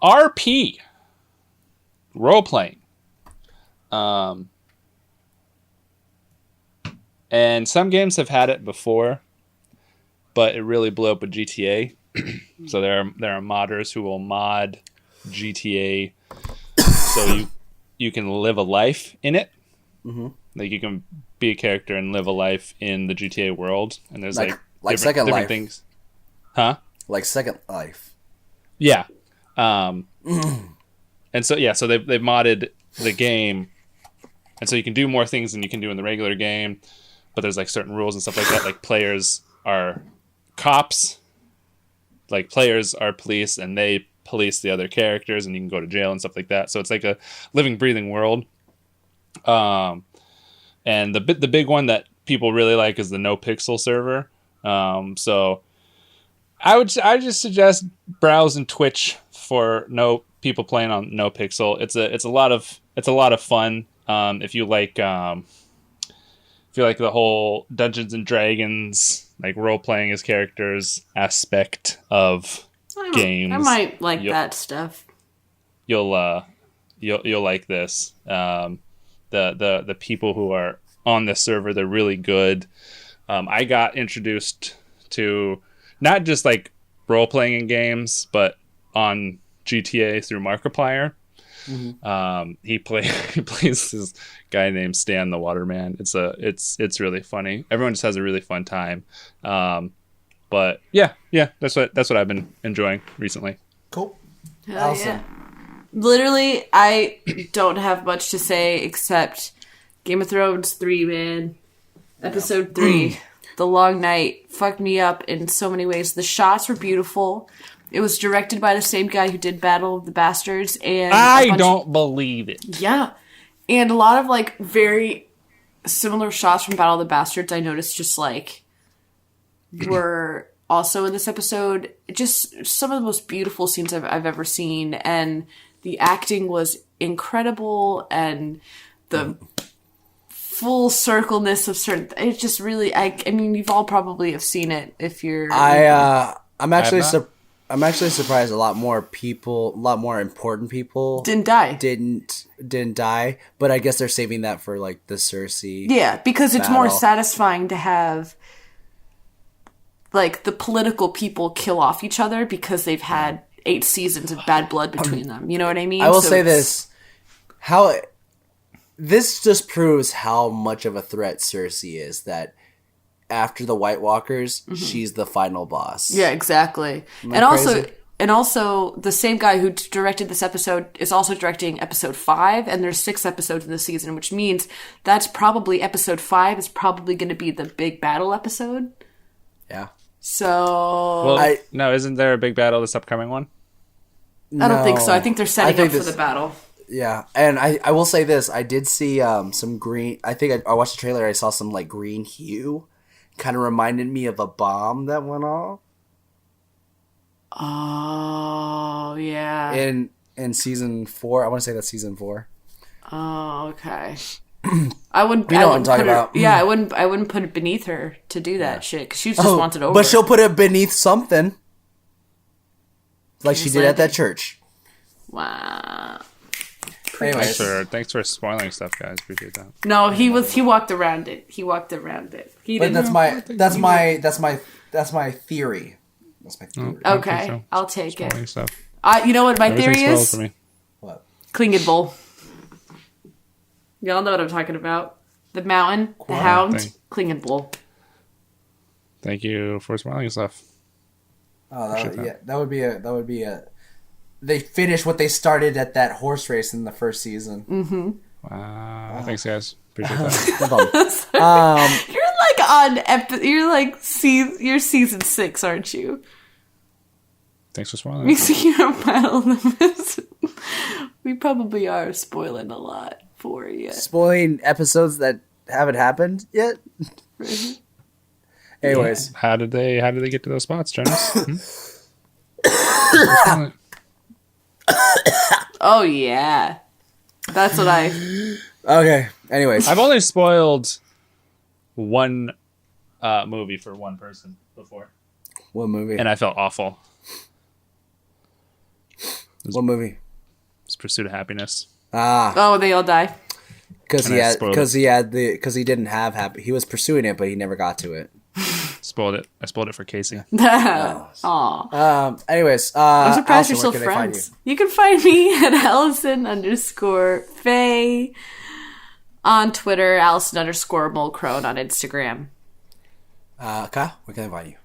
RP role playing. And some games have had it before, but it really blew up with GTA. So there are modders who will mod GTA so you can live a life in it. Mm-hmm. Like you can be a character and live a life in the GTA world, and there's like Second Life things, huh? Like Second Life. Yeah. And so they've modded the game, and so you can do more things than you can do in the regular game. But there's like certain rules and stuff like that. Like players are cops, like players are police, and they police the other characters, and you can go to jail and stuff like that. So it's like a living, breathing world. And the big one that people really like is the No Pixel server. So I just suggest browsing Twitch for people playing on No Pixel. It's a lot of fun. If you like the whole Dungeons and Dragons, like role playing as characters aspect of games, I might like that stuff. You'll like this. The people who are on this server, they're really good. I got introduced to not just like role playing in games, but on GTA through Markiplier. Mm-hmm. He plays this guy named Stan the Waterman. It's really funny. Everyone just has a really fun time. But yeah, that's what I've been enjoying recently. Cool. Allison. Yeah. Literally, I don't have much to say except Game of Thrones 3, man. Episode 3, The Long Night, fucked me up in so many ways. The shots were beautiful. It was directed by the same guy who did Battle of the Bastards, and I don't believe it. Yeah, and a lot of like very similar shots from Battle of the Bastards. I noticed just like were also in this episode. Just some of the most beautiful scenes I've ever seen, and the acting was incredible, and the full circleness of certain. It's just really. I mean, you've all probably have seen it if you're. I'm actually surprised a lot more important people didn't die. Didn't die, but I guess they're saving that for like the Cersei. Yeah, because it's more satisfying to have like the political people kill off each other because they've had 8 seasons of bad blood between them. You know what I mean? I will say this: this just proves how much of a threat Cersei is. That after the White Walkers, she's the final boss. Yeah, exactly. And also, the same guy who directed this episode is also directing episode 5, and there's 6 episodes in the season, which means that's probably episode 5 is probably going to be the big battle episode. Yeah. So... Well, no, isn't there a big battle this upcoming one? I don't think so. I think they're setting up for the battle. Yeah, and I will say this. I did see some green... I think I watched the trailer, I saw some like green hue. Kind of reminded me of a bomb that went off. Oh, yeah. In season 4. I want to say that's season 4. Oh, okay. I wouldn't. You know what I'm talking about. Yeah, I wouldn't put it beneath her to do that shit because she just wants it over. But she'll put it beneath something, like she did at that church. Wow. Anyways. Thanks for spoiling stuff, guys. Appreciate that. No, he walked around it. He didn't. That's my theory. That's my theory. Okay, so. I'll take it. Stuff. You know what my theory is? For me. What? Klingend Bowl. Y'all know what I'm talking about. The mountain, the hound, Klingend Bowl. Thank you for spoiling stuff. Oh, that would be a. They finished what they started at that horse race in the first season. Mm-hmm. Wow. Thanks, guys. Appreciate that. You're season 6, aren't you? Thanks for spoiling. We probably are spoiling a lot for you. Spoiling episodes that haven't happened yet. Anyways, How did they get to those spots, Jonas? Oh yeah, that's what I. okay. Anyways, I've only spoiled one movie for one person before, what movie? and I felt awful. What movie? It's Pursuit of Happiness. Oh, they all die. Because And he didn't have happy. He was pursuing it, but he never got to it. Spoiled it. I spoiled it for Casey. Aw. Anyways, I'm surprised Allison, you're still where can they find friends. You can find me at Allison_Faye on Twitter, Allison_Mulcrone on Instagram. Kyle, where can they find you?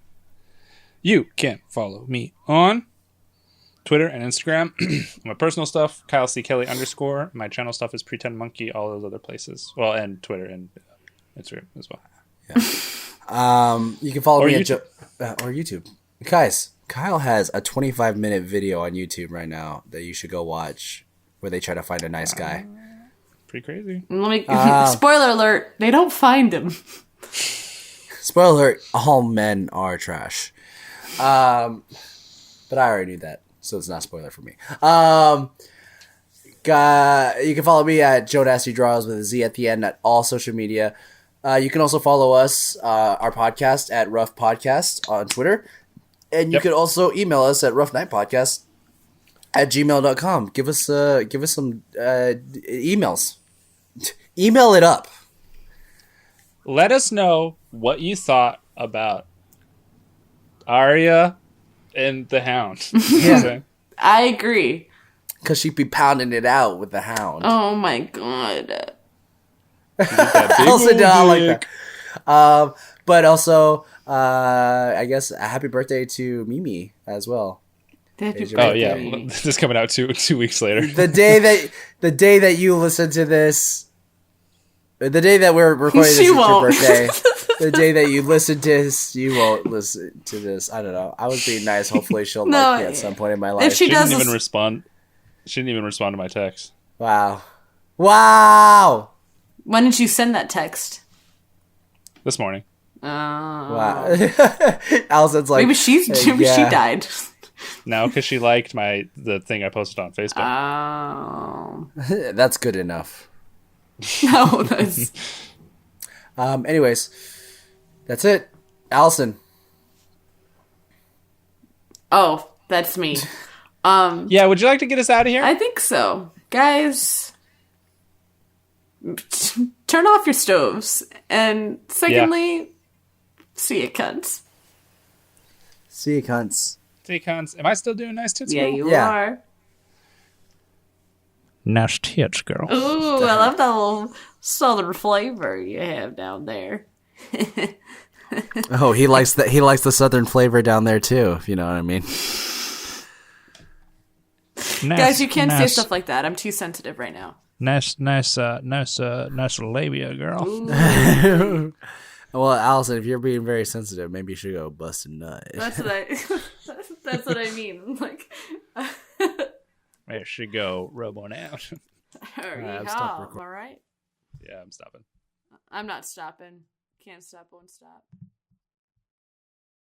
You can follow me on Twitter and Instagram. My personal stuff, Kyle C. Kelly _. My channel stuff is Pretend Monkey, all those other places. Well, and Twitter and Instagram as well. You can follow Or me YouTube. or YouTube. Guys, Kyle has a 25-minute video on YouTube right now that you should go watch where they try to find a nice guy. Pretty crazy. Let me spoiler alert, they don't find him. Spoiler alert, all men are trash. But I already knew that, so it's not a spoiler for me. You can follow me at Joe Nasty Draws with a Z at the end at all social media. You can also follow us, our podcast, at Rough Podcast on Twitter. And you can also email us at roughnight.podcast@gmail.com. Give us some emails. Email it up. Let us know what you thought about Arya and the Hound. Yeah. I agree. Because she'd be pounding it out with the Hound. Oh my god. Also not like that. But also, I guess a happy birthday to Mimi as well. Oh yeah, this is coming out 2 weeks later. The day that you listen to this, the day that we're recording this is your birthday. The day that you listen to this, you won't listen to this. I don't know. I was being nice. Hopefully, she'll like me at some point in my life. If she didn't even respond. She didn't even respond to my text. Wow. When did you send that text? This morning. Wow. Allison's like, maybe she died. No, because she liked the thing I posted on Facebook. That's good enough. No, that's. Anyways, that's it. Allison. Oh, that's me. Yeah, would you like to get us out of here? I think so. Guys, turn off your stoves. And secondly, see you, cunts. See you, cunts. See you, cunts. Am I still doing nice tits? Yeah, girl? you are. Nice tits, girl. Ooh, I love that little southern flavor you have down there. Oh, he likes the southern flavor down there too, if you know what I mean. Guys, you can't say stuff like that. I'm too sensitive right now. Nice labia, girl. Well, Allison, if you're being very sensitive, maybe you should go bust a nut. That's what I mean. Like, I should go rub one out. all right. Yeah, I'm stopping. I'm not stopping. Can't stop, won't stop.